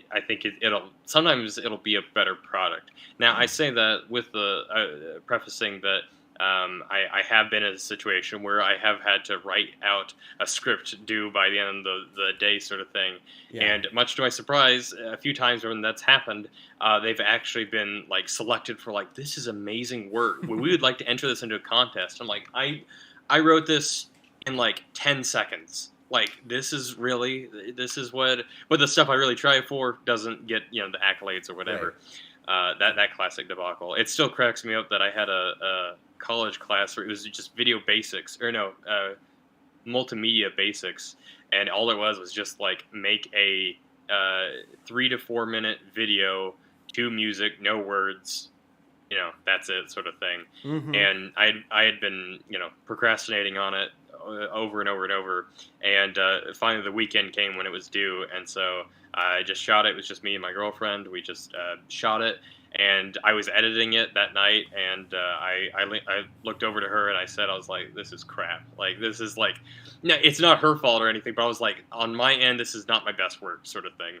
I think it'll be a better product. Now, I Yeah. say that with the prefacing that I have been in a situation where I have had to write out a script due by the end of the day, sort of thing. Yeah. And much to my surprise, a few times when that's happened, they've actually been like selected for like, this is amazing work. We would like to enter this into a contest. I'm like, I wrote this in like 10 seconds. Like this is what, but the stuff I really try for doesn't get the accolades or Right. whatever. That classic debacle. It still cracks me up that I had a college class where it was just video basics, or no, multimedia basics, and all it was just like make a 3 to 4 minute video to music, no words, that's it, sort of thing. Mm-hmm. And I had been procrastinating on it over and over and over, and finally the weekend came when it was due, and so I just shot it. It was just me and my girlfriend. We just shot it, and I was editing it that night, and I looked over to her and I was like, this is crap. Like, this is like, no, it's not her fault or anything, but I was like, on my end, this is not my best work, sort of thing.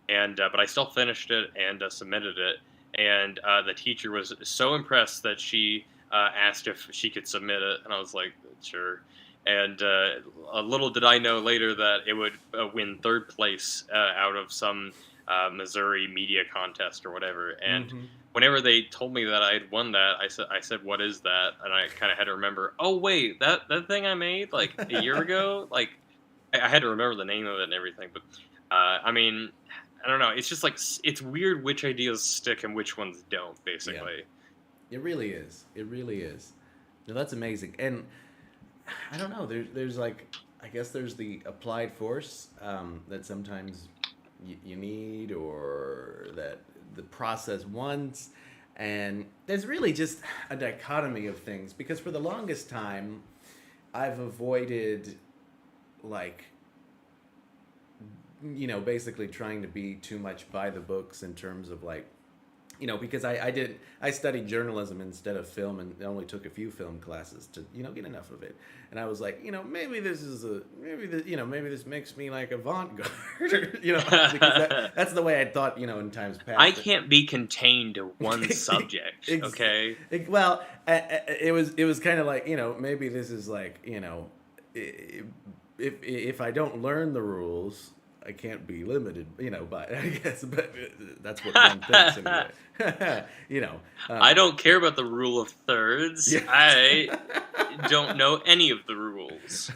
And but I still finished it and submitted it, and the teacher was so impressed that she asked if she could submit it, and I was like, sure. And a little did I know later that it would win third place out of some Missouri media contest or whatever. And Mm-hmm. whenever they told me that I had won that, I said, what is that? And I kind of had to remember. Oh wait, that thing I made like a year ago. Like I had to remember the name of it and everything. But I mean, I don't know. It's just like it's weird which ideas stick and which ones don't. Yeah. Basically. It really is. It really is. No, that's amazing. And I don't know. There's like, I guess there's the applied force that sometimes you need, or that the process wants. And there's really just a dichotomy of things, because for the longest time, I've avoided like basically trying to be too much by the books in terms of like, because I studied journalism instead of film, and only took a few film classes to get enough of it. And I was like, maybe this is maybe this makes me like avant-garde, because that's the way I thought, in times past. I can't be contained to one subject. Okay. Well, it was kind of like, maybe this is like, if I don't learn the rules, I can't be limited, by I guess, but that's what one thinks anyway. I don't care about the rule of thirds. Yeah. I don't know any of the rules.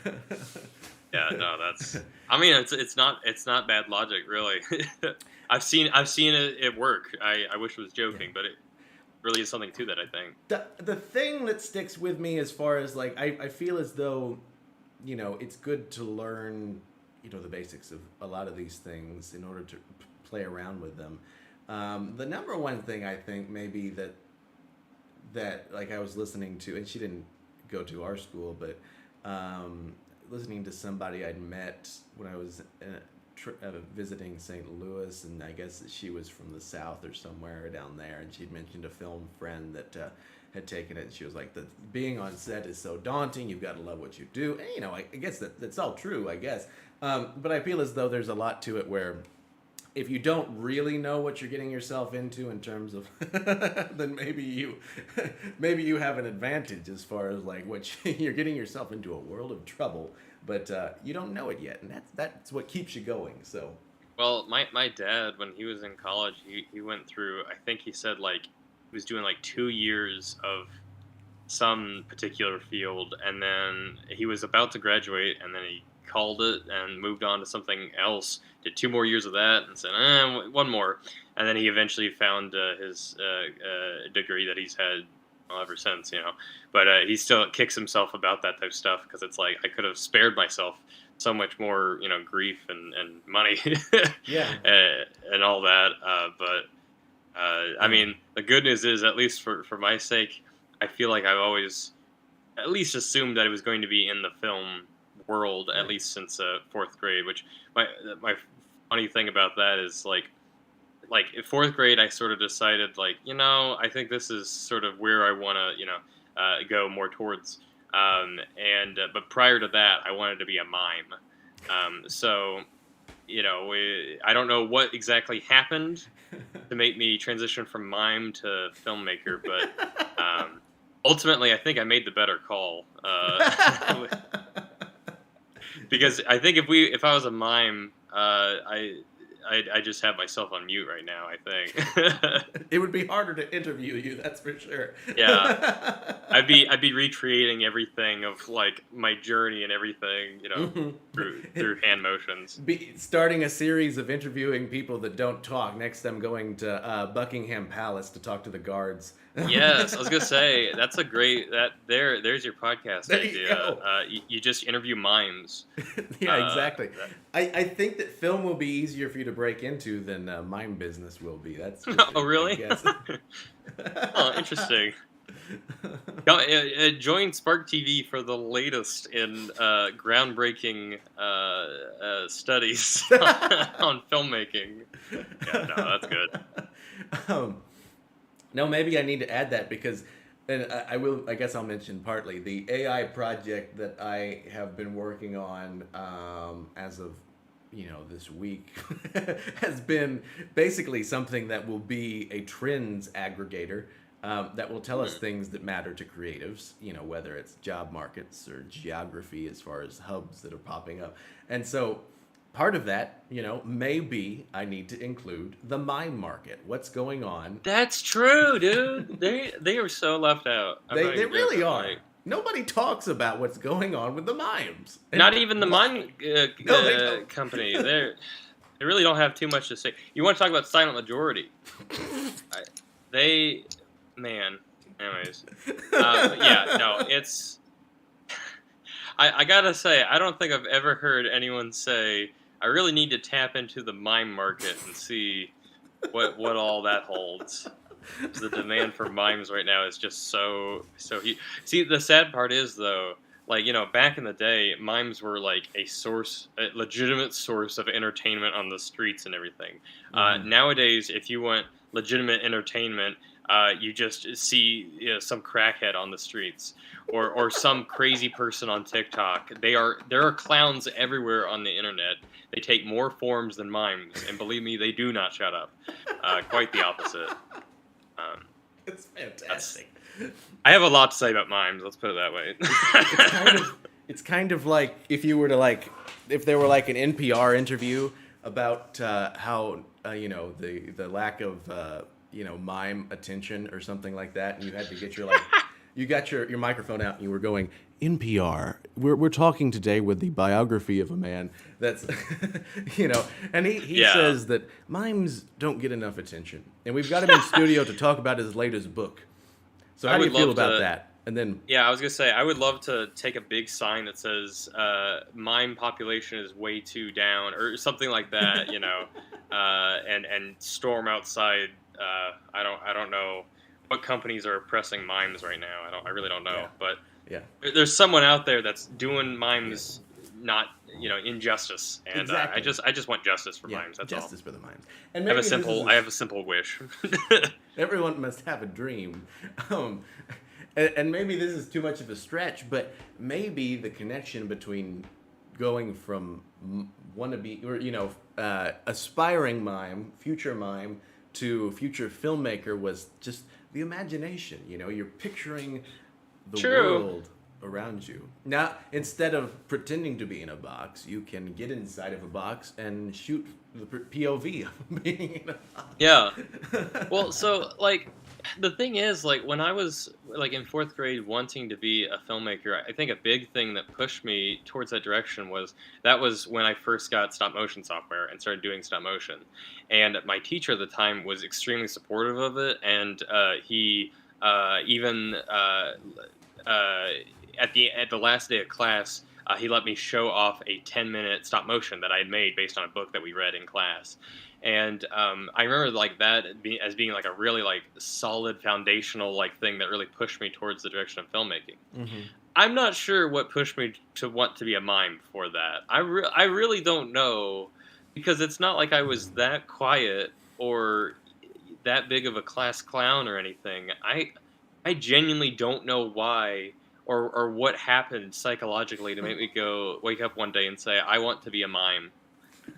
Yeah, no, that's. I mean, it's not bad logic, really. I've seen it work. I wish it was joking, but it really is something to that, I think. The thing that sticks with me as far as like I feel as though, it's good to learn, the basics of a lot of these things in order to play around with them. The number one thing I think maybe that like I was listening to, and she didn't go to our school, but listening to somebody I'd met when I was visiting St. Louis, and I guess that she was from the South or somewhere down there, and she'd mentioned a film friend that had taken it, and she was like, being on set is so daunting, you've got to love what you do. And, I guess that's all true, I guess. But I feel as though there's a lot to it where if you don't really know what you're getting yourself into in terms of, then maybe you have an advantage as far as like you're getting yourself into a world of trouble, but you don't know it yet, and that's what keeps you going. So, well, my dad, when he was in college, he went through. I think he said like he was doing like 2 years of some particular field, and then he was about to graduate, and then he called it and moved on to something else, did 2 more years of that, and said, one more. And then he eventually found his degree that he's had ever since, But he still kicks himself about that type of stuff, because it's like, I could have spared myself so much more, grief and money yeah, and all that. But I mean, the good news is, at least for my sake, I feel like I've always at least assumed that it was going to be in the film world, at least since 4th grade. Which my funny thing about that is like in 4th grade, I sort of decided like, I think this is sort of where I want to go more towards. But prior to that, I wanted to be a mime. So I don't know what exactly happened to make me transition from mime to filmmaker, but ultimately, I think I made the better call. Because I think if I was a mime, I just have myself on mute right now, I think. It would be harder to interview you, that's for sure. Yeah. I'd be recreating everything of like my journey and everything, through hand motions. Starting a series of interviewing people that don't talk. Next, I'm going to Buckingham Palace to talk to the guards. Yes, I was gonna say that's a great there's your podcast there idea. You just interview mimes. Yeah, exactly. I think that film will be easier for you to break into than mime business will be. That's just oh really? Oh, interesting. Join Spark TV for the latest in groundbreaking studies on filmmaking. Yeah, no, that's good. No, maybe I need to add that because, and I guess I'll mention partly the AI project that I have been working on as of this week has been basically something that will be a trends aggregator. That will tell us things that matter to creatives, whether it's job markets or geography as far as hubs that are popping up. And so part of that, maybe I need to include the mime market. What's going on? That's true, dude. They are so left out. They really are. Nobody talks about what's going on with the mimes. Not even the mime company. They really don't have too much to say. You want to talk about silent majority? Man. Anyways. But yeah, no, it's... I gotta say, I don't think I've ever heard anyone say, I really need to tap into the mime market and see what all that holds. The demand for mimes right now is just so huge. See, the sad part is, though, like, back in the day, mimes were like a legitimate source of entertainment on the streets and everything. Nowadays, if you want legitimate entertainment, you just see some crackhead on the streets or some crazy person on TikTok. There are clowns everywhere on the internet. They take more forms than mimes, and believe me, they do not shut up. Quite the opposite. It's fantastic. I have a lot to say about mimes. Let's put it that way. It's kind of like if you were to if there were like an NPR interview about how the lack of mime attention or something like that, and you had to get your you got your microphone out and you were going, NPR. We're talking today with the biography of a man that's and he Yeah. says that mimes don't get enough attention, and we've got him in studio to talk about his latest book. So I how do would you feel love about to. that? And then Yeah, I was gonna say I would love to take a big sign that says "mime population is way too down" or something like that, and storm outside. I don't know what companies are oppressing mimes right now. I really don't yeah, know, but yeah, there's someone out there that's doing yeah, mimes not injustice, and exactly. I just want justice for Yeah, mimes. That's all. justice for the mimes. And maybe this is I have a simple wish. everyone must have a dream. Um, and maybe this is too much of a stretch, but maybe the connection between going from wannabe or aspiring mime, future mime, to future filmmaker was just the imagination. You're picturing the True. world around you. Now, instead of pretending to be in a box, you can get inside of a box and shoot the POV of being in a box. Yeah. Well, so like the thing is, like when I was like in fourth grade wanting to be a filmmaker, I think a big thing that pushed me towards that direction was that was when I first got stop motion software and started doing stop motion. And my teacher at the time was extremely supportive of it, and he even uh, at the last day of class, he let me show off a 10-minute stop motion that I had made based on a book that we read in class. And I remember like that as being like a really like solid foundational like thing that really pushed me towards the direction of filmmaking. Mm-hmm. I'm not sure what pushed me to want to be a mime before that. I really don't know, because it's not like I was that quiet or that big of a class clown or anything. I genuinely don't know why or what happened psychologically to make me go wake up one day and say I want to be a mime.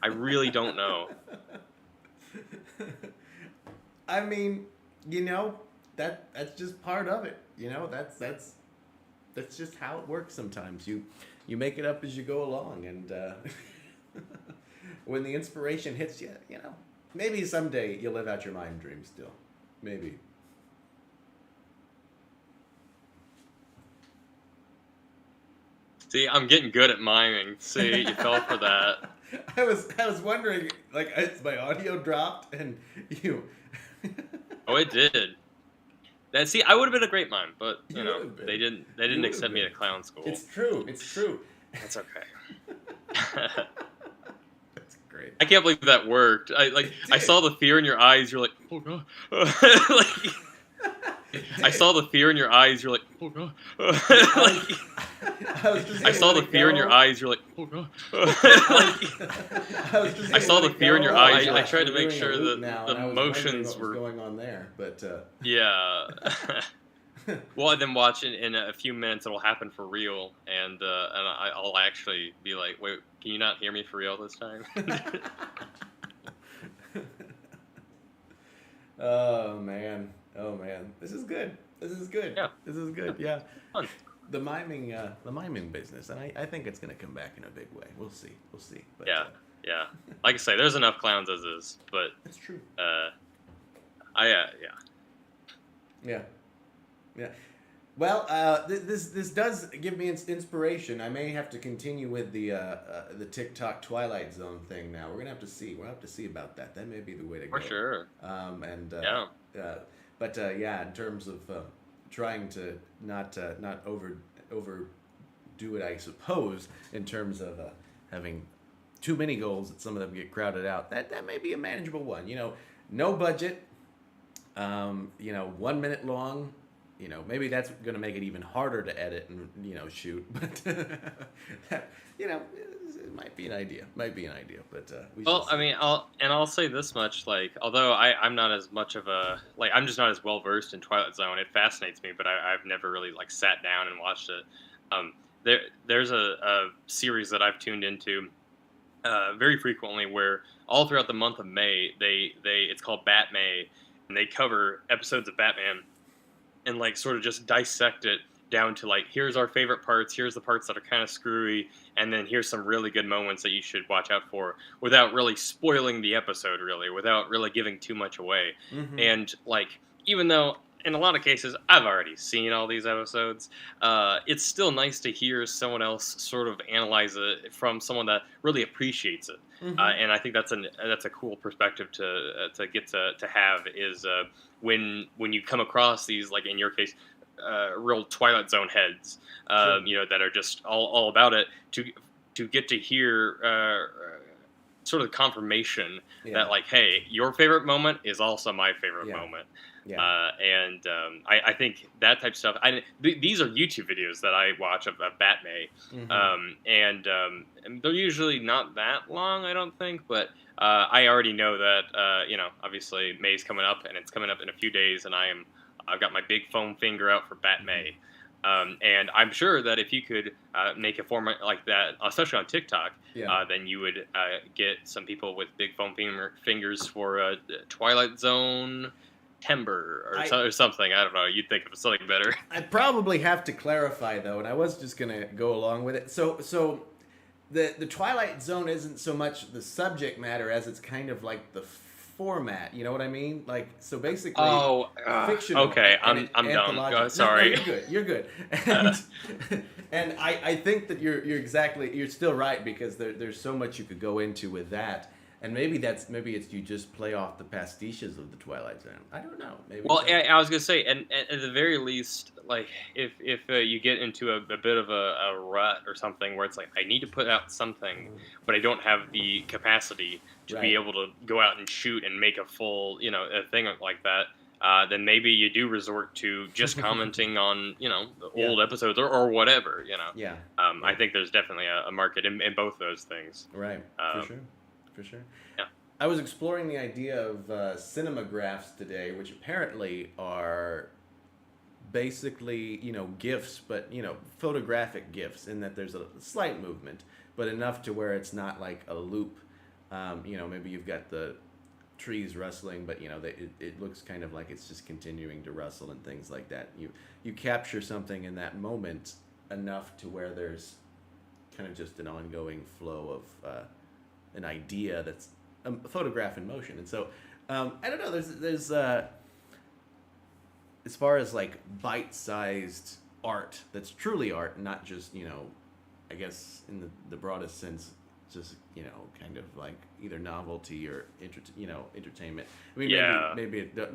I really don't know. I mean, that's just part of it. That's just how it works sometimes. You make it up as you go along, and when the inspiration hits you, maybe someday you'll live out your mime dream still. Maybe. See, I'm getting good at miming. See, you fell for that. I was wondering, like, is my audio dropped and you. Oh, it did. See, I would have been a great mime, but You would have been. they didn't You would have accept me been. at clown school. It's true. It's true. That's okay. That's great. I can't believe that worked. I saw the fear in your eyes. You're like, oh no. I saw the fear in your eyes. You're like, oh no. I saw the fear in your eyes. You're like, oh no. I saw the fear in your eyes. I tried to make sure that the motions were going on there, but yeah. Well, and then watch in a few minutes it'll happen for real, and I'll actually be like, wait, can you not hear me for real this time? Oh man, this is good. Yeah. This is good. Yeah, Fun. the miming business, and I think it's gonna come back in a big way. We'll see. But, Yeah, yeah. Like I say, there's enough clowns as is, but it's true. Yeah. Yeah. Well, this does give me inspiration. I may have to continue with the TikTok Twilight Zone thing now. We're gonna have to see. We'll have to see about that. That may be the way to go. For sure. Yeah. But in terms of trying to not overdo it, I suppose, in terms of having too many goals that some of them get crowded out. That may be a manageable one. No budget. 1 minute long. Maybe that's going to make it even harder to edit and shoot. But it might be an idea. But we shall Well, I see. mean, I'll say this much, like, although I'm not as much of a I'm just not as well versed in Twilight Zone. It fascinates me, but I've never really like sat down and watched it. There's a series that I've tuned into very frequently where all throughout the month of May it's called Bat May, and they cover episodes of Batman and like sort of just dissect it down to like, here's our favorite parts, here's the parts that are kind of screwy, and then here's some really good moments that you should watch out for, without really spoiling the episode, really, without really giving too much away. Mm-hmm. And like, even though in a lot of cases I've already seen all these episodes, it's still nice to hear someone else sort of analyze it from someone that really appreciates it. Mm-hmm. And I think that's a cool perspective to get to have, is when you come across these, like in your case, real Twilight Zone heads, Sure. that are just all about it, to get to hear sort of confirmation Yeah. that, like, hey, your favorite moment is also my favorite Yeah. moment. Yeah. I think that type of stuff. These are YouTube videos that I watch of Batman, Mm-hmm. and they're usually not that long, I don't think, but I already know that obviously May's coming up, and it's coming up in a few days, and I've got my big foam finger out for Batman. And I'm sure that if you could make a format like that, especially on TikTok, Yeah. then you would get some people with big foam fingers for Twilight Zone Timber or something. I don't know. You'd think of something better. I probably have to clarify though, and I was just gonna go along with it. So the Twilight Zone isn't so much the subject matter as it's kind of like the format. You know what I mean? Like, so basically, fictional. Okay. and I'm dumb. anthological. Sorry. No, you're good. You're good. And I think that you're still right, because there's so much you could go into with that. And maybe it's you just play off the pastiches of the Twilight Zone. I don't know. Maybe. Well, so. I was gonna say, and at the very least, like if you get into a bit of a rut or something where it's like, I need to put out something, but I don't have the capacity to be Right. able to go out and shoot and make a full, a thing like that. Then maybe you do resort to just commenting on, the Yeah. old episodes or whatever. Yeah. I think there's definitely a market in both those things. Right. For sure. Yeah. I was exploring the idea of cinemagraphs today, which apparently are basically, GIFs, but, photographic GIFs, in that there's a slight movement, but enough to where it's not like a loop. Maybe you've got the trees rustling, but, it looks kind of like it's just continuing to rustle and things like that. You capture something in that moment enough to where there's kind of just an ongoing flow of an idea that's a photograph in motion. And so I don't know, there's as far as like bite-sized art that's truly art, not just, I guess in the broadest sense, just, kind of like either novelty or entertainment. I mean, Yeah. maybe to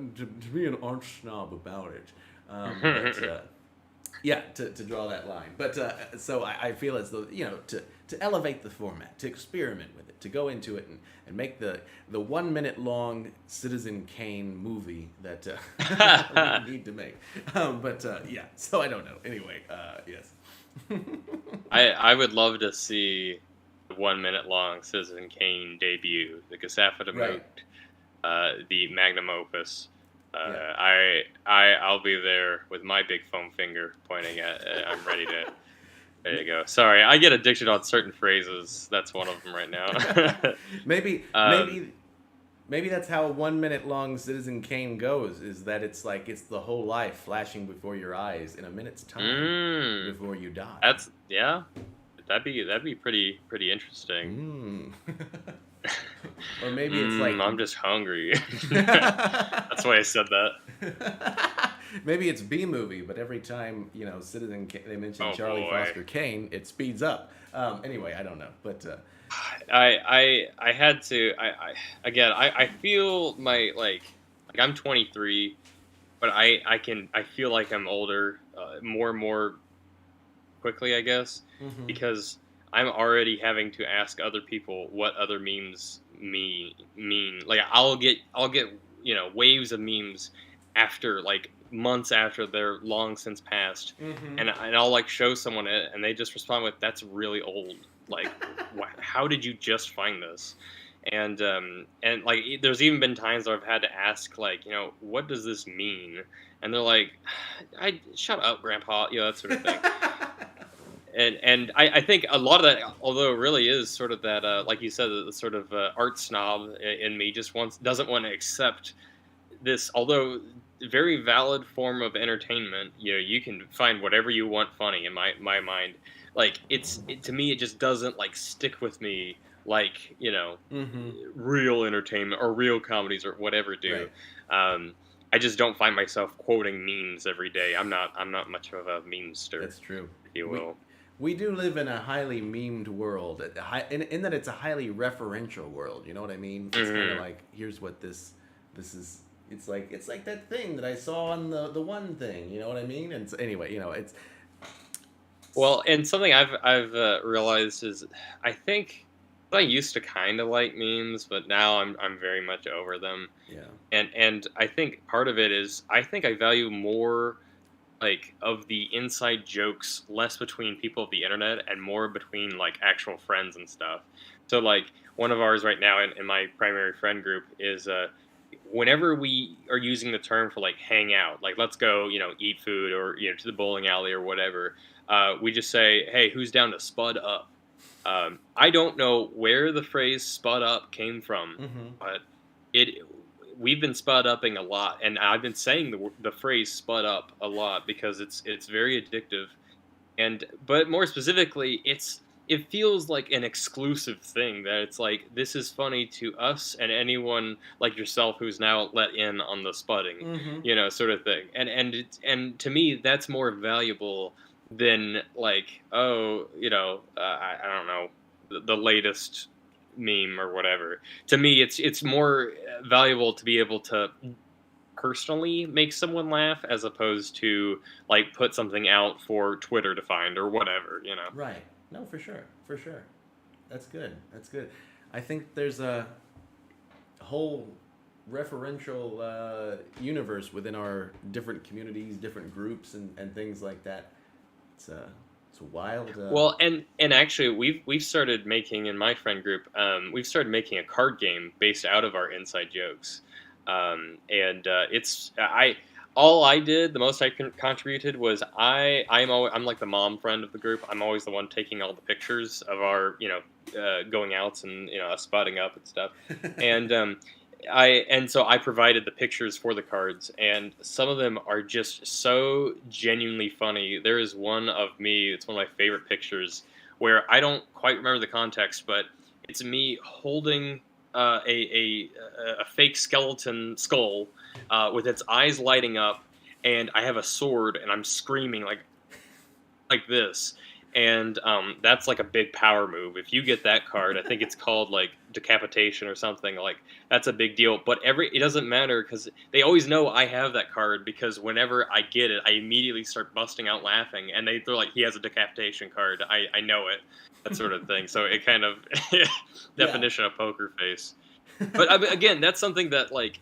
be an art snob about it, but yeah, to draw that line. But so I feel as though, to elevate the format, to experiment with it, to go into it and make the 1 minute long Citizen Kane movie that we need to make. Yeah, so I don't know. Anyway, yes. I would love to see the 1 minute long Citizen Kane debut, the Gesaffe de Right. Moot, the magnum opus. Yeah. I'll be there with my big foam finger pointing at. I'm ready to. There you go. Sorry, I get addicted on certain phrases. That's one of them right now. maybe that's how a 1 minute long Citizen Kane goes, is that it's like it's the whole life flashing before your eyes in a minute's time before you die. That'd be pretty interesting. Or maybe it's like I'm just hungry. That's why I said that. Maybe it's B movie, but every time Citizen Kane, they mention Charlie Foster Kane, it speeds up. Anyway, I don't know, but I had to. I feel my like I'm 23, but I feel like I'm older more and more quickly, I guess, because I'm already having to ask other people what other memes mean. Like I'll get waves of memes after like months after they're long since passed, and I'll like show someone it, and they just respond with, "That's really old. Like, how did you just find this?" And like there's even been times where I've had to ask like, what does this mean? And they're like, "I shut up, Grandpa," that sort of thing. And I think a lot of that, although it really is sort of that, like you said, the sort of art snob in me, doesn't want to accept this. Although very valid form of entertainment. You know, you can find whatever you want funny in my mind. Like to me, it just doesn't like stick with me like Mm-hmm. real entertainment or real comedies or whatever do. Right. Um, I just don't find myself quoting memes every day. I'm not much of a memester, That's true. if you We will. we do live in a highly memed world, in that it's a highly referential world. You know what I mean? It's kind of Hmm. like, here's what this is. It's like that thing that I saw on the one thing. You know what I mean? And so, anyway, Well, and something I've realized is I think I used to kind of like memes, but now I'm very much over them. yeah. And I think part of it is I think I value more like of the inside jokes less between people of the internet and more between like actual friends and stuff. So like one of ours right now in my primary friend group is whenever we are using the term for like hang out, like let's go, eat food or to the bowling alley or whatever, we just say, hey, who's down to spud up? I don't know where the phrase "spud up" came from, Mm-hmm. but it we've been spud upping a lot, and I've been saying the phrase "spud up" a lot because it's very addictive, and but more specifically, it feels like an exclusive thing that it's like this is funny to us and anyone like yourself who's now let in on the spudding, Mm-hmm. sort of thing, and to me that's more valuable than like I don't know the latest meme or whatever. To me, it's more valuable to be able to personally make someone laugh as opposed to like put something out for Twitter to find or whatever. Right. No, for sure. For sure. That's good. That's good. I think there's a whole referential universe within our different communities, different groups, and things like that. It's a wild. Well, and actually, we've started making in my friend group. We've started making a card game based out of our inside jokes, and it's I. All I did, the most I contributed was I'm like the mom friend of the group. I'm always the one taking all the pictures of our going outs and us spotting up and stuff, and so I provided the pictures for the cards, and some of them are just so genuinely funny. There is one of me; it's one of my favorite pictures where I don't quite remember the context, but it's me holding a fake skeleton skull with its eyes lighting up, and I have a sword, and I'm screaming like this. And that's like a big power move. If you get that card, I think it's called like decapitation or something. Like that's a big deal. But it doesn't matter because they always know I have that card because whenever I get it, I immediately start busting out laughing, and they're like, "He has a decapitation card. I know it." That sort of thing. So it kind of Yeah. definition of poker face. But again, that's something that like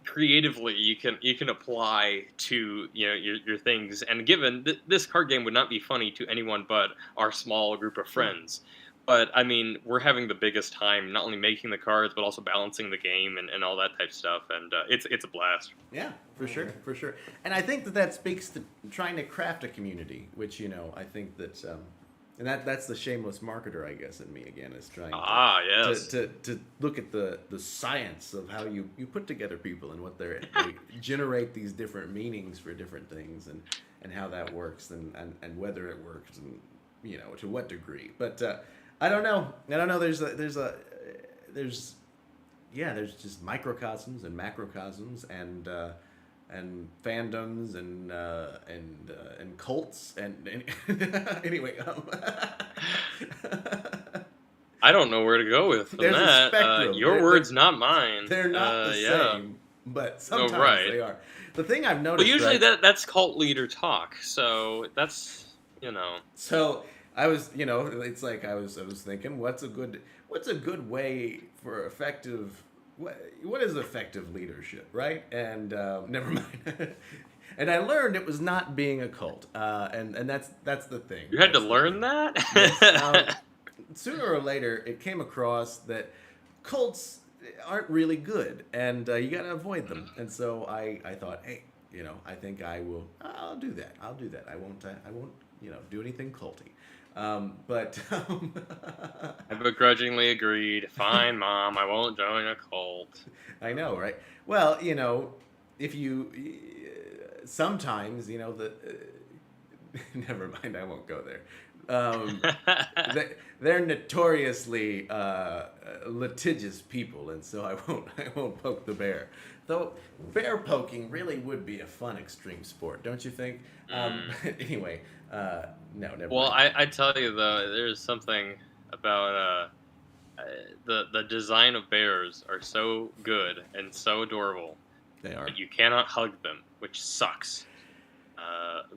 creatively you can apply to your things, and given this card game would not be funny to anyone but our small group of Sure. friends, but I mean we're having the biggest time not only making the cards but also balancing the game and all that type of stuff, and it's a blast. Yeah, for sure, for sure. And I think that speaks to trying to craft a community, which I think that, and that's the shameless marketer, I guess, in me again, is trying Ah, to yes. to, to look at the science of how you put together people and what they generate these different meanings for different things, and how that works, and whether it works, and to what degree. But I don't know. I don't know. There's yeah, there's just microcosms and macrocosms, and fandoms, and cults, and anyway, I don't know where to go with from there's a that. spectrum. Your words, not mine. They're not the Yeah. same, but Oh, sometimes right. they are. The thing I've Well, noticed, usually right? that's cult leader talk, so that's. So I was, it's like I was thinking, what's a good way for effective, what is effective leadership, right? And never mind. And I learned it was not being a cult, and that's the thing. You had to That's the learn thing. Yes. that? Sooner or later, it came across that cults aren't really good, and you got to avoid them. And so I thought, hey, I think I'll do that. I'll do that. I won't do anything culty. But I begrudgingly agreed. Fine, Mom, I won't join a cult. I know, right? Well, if you sometimes, never mind, I won't go there. They're notoriously litigious people, and so I won't poke the bear. Though bear poking really would be a fun extreme sport, don't you think? Anyway, no, never Well, mind. I tell you though, there's something about the design of bears are so good and so adorable, They are. but you cannot hug them, which sucks.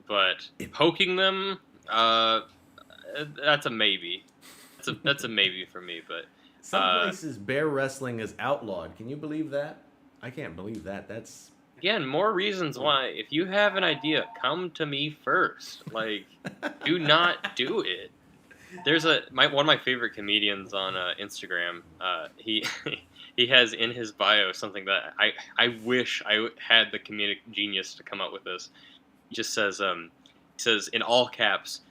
But It, poking them, that's a maybe. That's a maybe for me. But some places bear wrestling is outlawed. Can you believe that? I can't believe that. That's again, more reasons why. If you have an idea, come to me first. Like, do not do it. There's one of my favorite comedians on Instagram. He he has in his bio something that I wish I had the comedic genius to come up with this. He just says he says in all caps,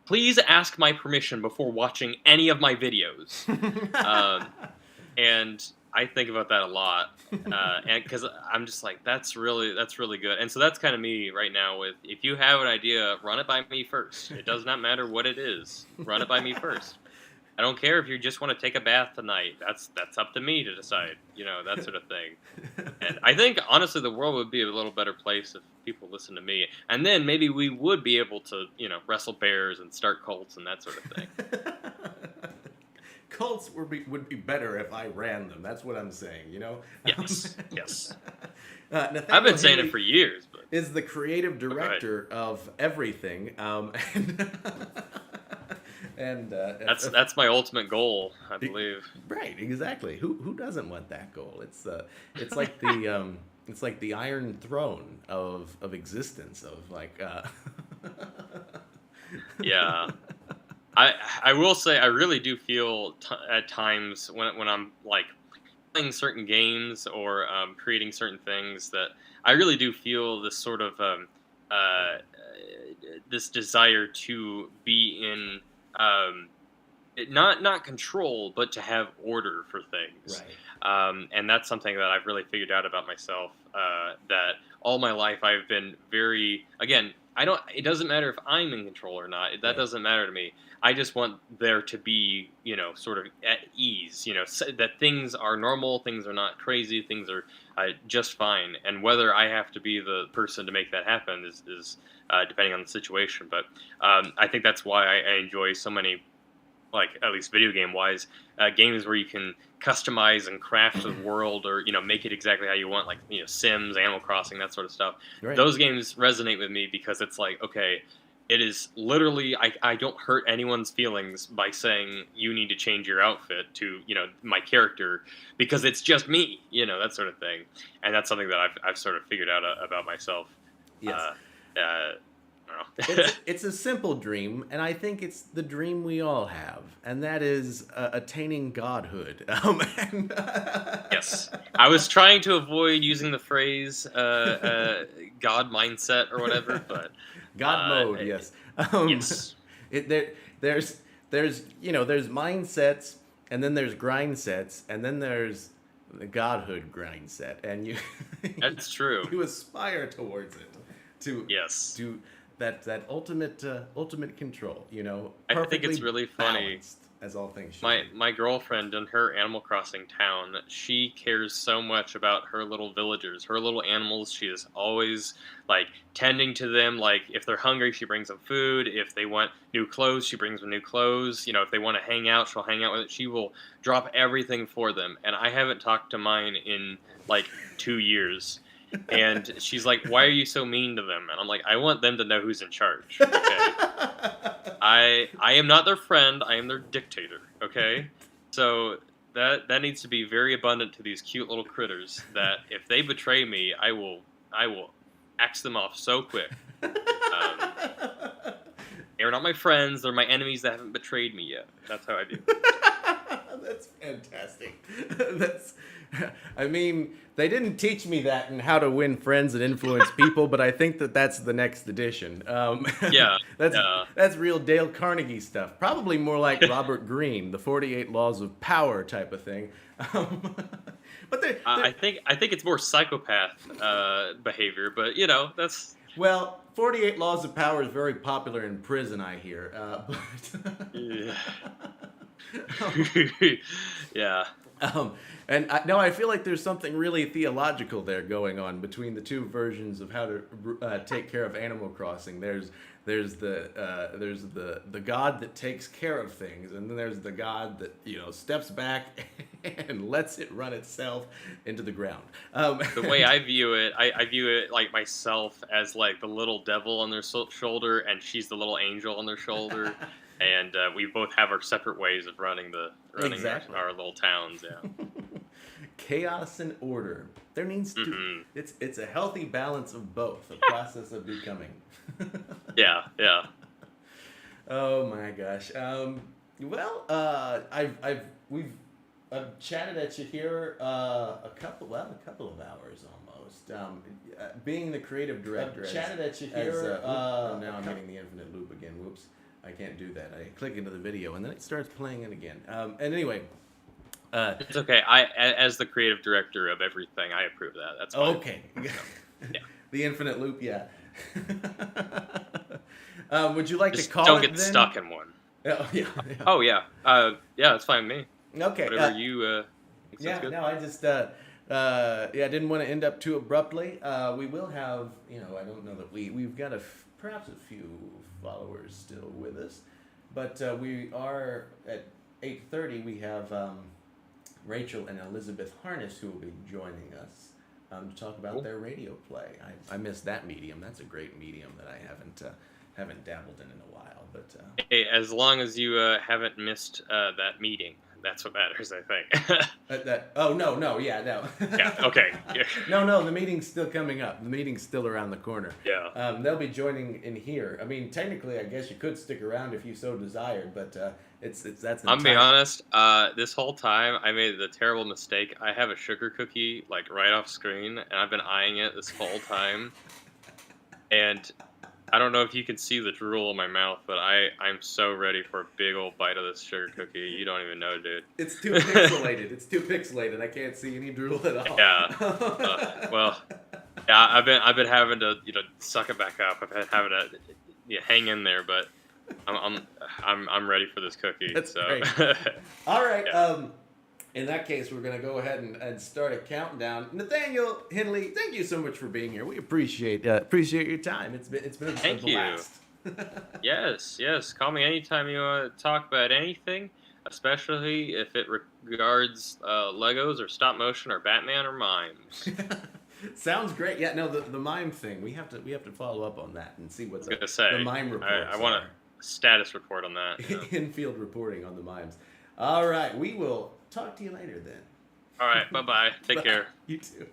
"Please ask my permission before watching any of my videos." And I think about that a lot, and because I'm just like, that's really good, and so that's kind of me right now. With if you have an idea, run it by me first. It does not matter what it is, run it by me first. I don't care if you just want to take a bath tonight. That's up to me to decide. That sort of thing. And I think honestly, the world would be a little better place if people listen to me, and then maybe we would be able to wrestle bears and start cults and that sort of thing. Cults would be better if I ran them. That's what I'm saying. Yes, yes. Nathaniel I've been saying Henley it for years, but is the creative director of everything, and that's my ultimate goal, I believe. right, exactly. Who doesn't want that goal? It's like the it's like the Iron Throne of existence of like. Yeah. I will say I really do feel at times when I'm like playing certain games or creating certain things that I really do feel this sort of this desire to be in not control, but to have order for things. Right. And that's something that I've really figured out about myself. That all my life I've been very again. It doesn't matter if I'm in control or not. That Right. doesn't matter to me. I just want there to be, sort of at ease, that things are normal, things are not crazy, things are just fine. And whether I have to be the person to make that happen is depending on the situation. But I think that's why I enjoy so many, like at least video game wise, games where you can customize and craft the world or make it exactly how you want, like Sims, Animal Crossing, that sort of stuff. Right. Those games resonate with me because it's like, okay, it is literally I don't hurt anyone's feelings by saying you need to change your outfit to my character because it's just me, that sort of thing. And that's something that I've sort of figured out about myself. Yes. I don't know. It's a simple dream, and I think it's the dream we all have, and that is attaining godhood. Yes, I was trying to avoid using the phrase God mindset or whatever, but God mode, yes. Yes. There's mindsets, and then there's grind sets, and then there's the godhood grind set, and you That's true. you aspire towards it to Yes. to that ultimate control. I think it's really funny. balanced, as all things should be. My girlfriend in her Animal Crossing town, she cares so much about her little villagers, her little animals. She is always like tending to them. Like if they're hungry, she brings them food. If they want new clothes, she brings them new clothes. If they want to hang out, she'll hang out with it. She will drop everything for them. And I haven't talked to mine in like 2 years. And she's like, "Why are you so mean to them?" And I'm like, "I want them to know who's in charge. Okay, I am not their friend. I am their dictator. Okay, so that needs to be very abundant to these cute little critters. That if they betray me, I will axe them off so quick. They're not my friends. They're my enemies that haven't betrayed me yet. That's how I do." That's fantastic. I mean, they didn't teach me that in How to Win Friends and Influence People, but I think that's the next edition. Yeah, that's real Dale Carnegie stuff. Probably more like Robert Greene, the 48 Laws of Power type of thing. But I think it's more psychopath behavior, but that's Well, 48 Laws of Power is very popular in prison, I hear. Yeah. Um, Yeah. and no, I feel like there's something really theological there going on between the two versions of how to take care of Animal Crossing. There's the God that takes care of things, and then there's the God that steps back and lets it run itself into the ground. The way I view it, I view it like myself as like the little devil on their shoulder, and she's the little angel on their shoulder, and we both have our separate ways of running Exactly. our little towns. Yeah. Chaos and order. There needs to. Hmm. It's a healthy balance of both. A process of becoming. Yeah. Yeah. Oh my gosh. Well, I've chatted at you here a couple of hours almost. Being the creative director. I've chatted at you here. Now I'm hitting the infinite loop again. Whoops. I can't do that. I click into the video and then it starts playing it again. And anyway. It's okay. As the creative director of everything, I approve that. That's fine. Okay. Yeah. The infinite loop, yeah. Would you like Just to call don't it get then? stuck in one. Oh, yeah. Oh yeah. Yeah, it's fine with me. Okay. Whatever you think Yeah, sounds good. no, I just, I didn't want to end up too abruptly. We will have, I don't know that we've got perhaps a few followers still with us, but we are at 8:30. We have Rachel and Elizabeth Harness who will be joining us to talk about Cool. their radio play. I missed that medium. That's a great medium that I haven't dabbled in a while, but. Hey, as long as you haven't missed that meeting, that's what matters, I think. Oh no, yeah, no. Yeah. Okay. Yeah. No, the meeting's still coming up. The meeting's still around the corner. Yeah. They'll be joining in here. I mean, technically, I guess you could stick around if you so desired, but that's. I'm being honest. This whole time, I made the terrible mistake. I have a sugar cookie like right off screen, and I've been eyeing it this whole time. And I don't know if you can see the drool in my mouth, but I'm so ready for a big old bite of this sugar cookie. You don't even know, dude. It's too pixelated. It's too pixelated. I can't see any drool at all. Yeah. Well, yeah. I've been having to suck it back up. I've been having to hang in there, but I'm ready for this cookie. That's so. great. All right. Yeah. In that case, we're going to go ahead and start a countdown. Nathaniel Henley, thank you so much for being here. We appreciate your time. It's been a Thank you. blast. Yes. Call me anytime you want to talk about anything, especially if it regards Legos or stop motion or Batman or mimes. Sounds great. Yeah, no, the mime thing. We have to follow up on that and see what's I was gonna say the mime reports. I want a status report on that. In-field reporting on the mimes. All right, we will talk to you later then. All right. Bye. Take care. You too.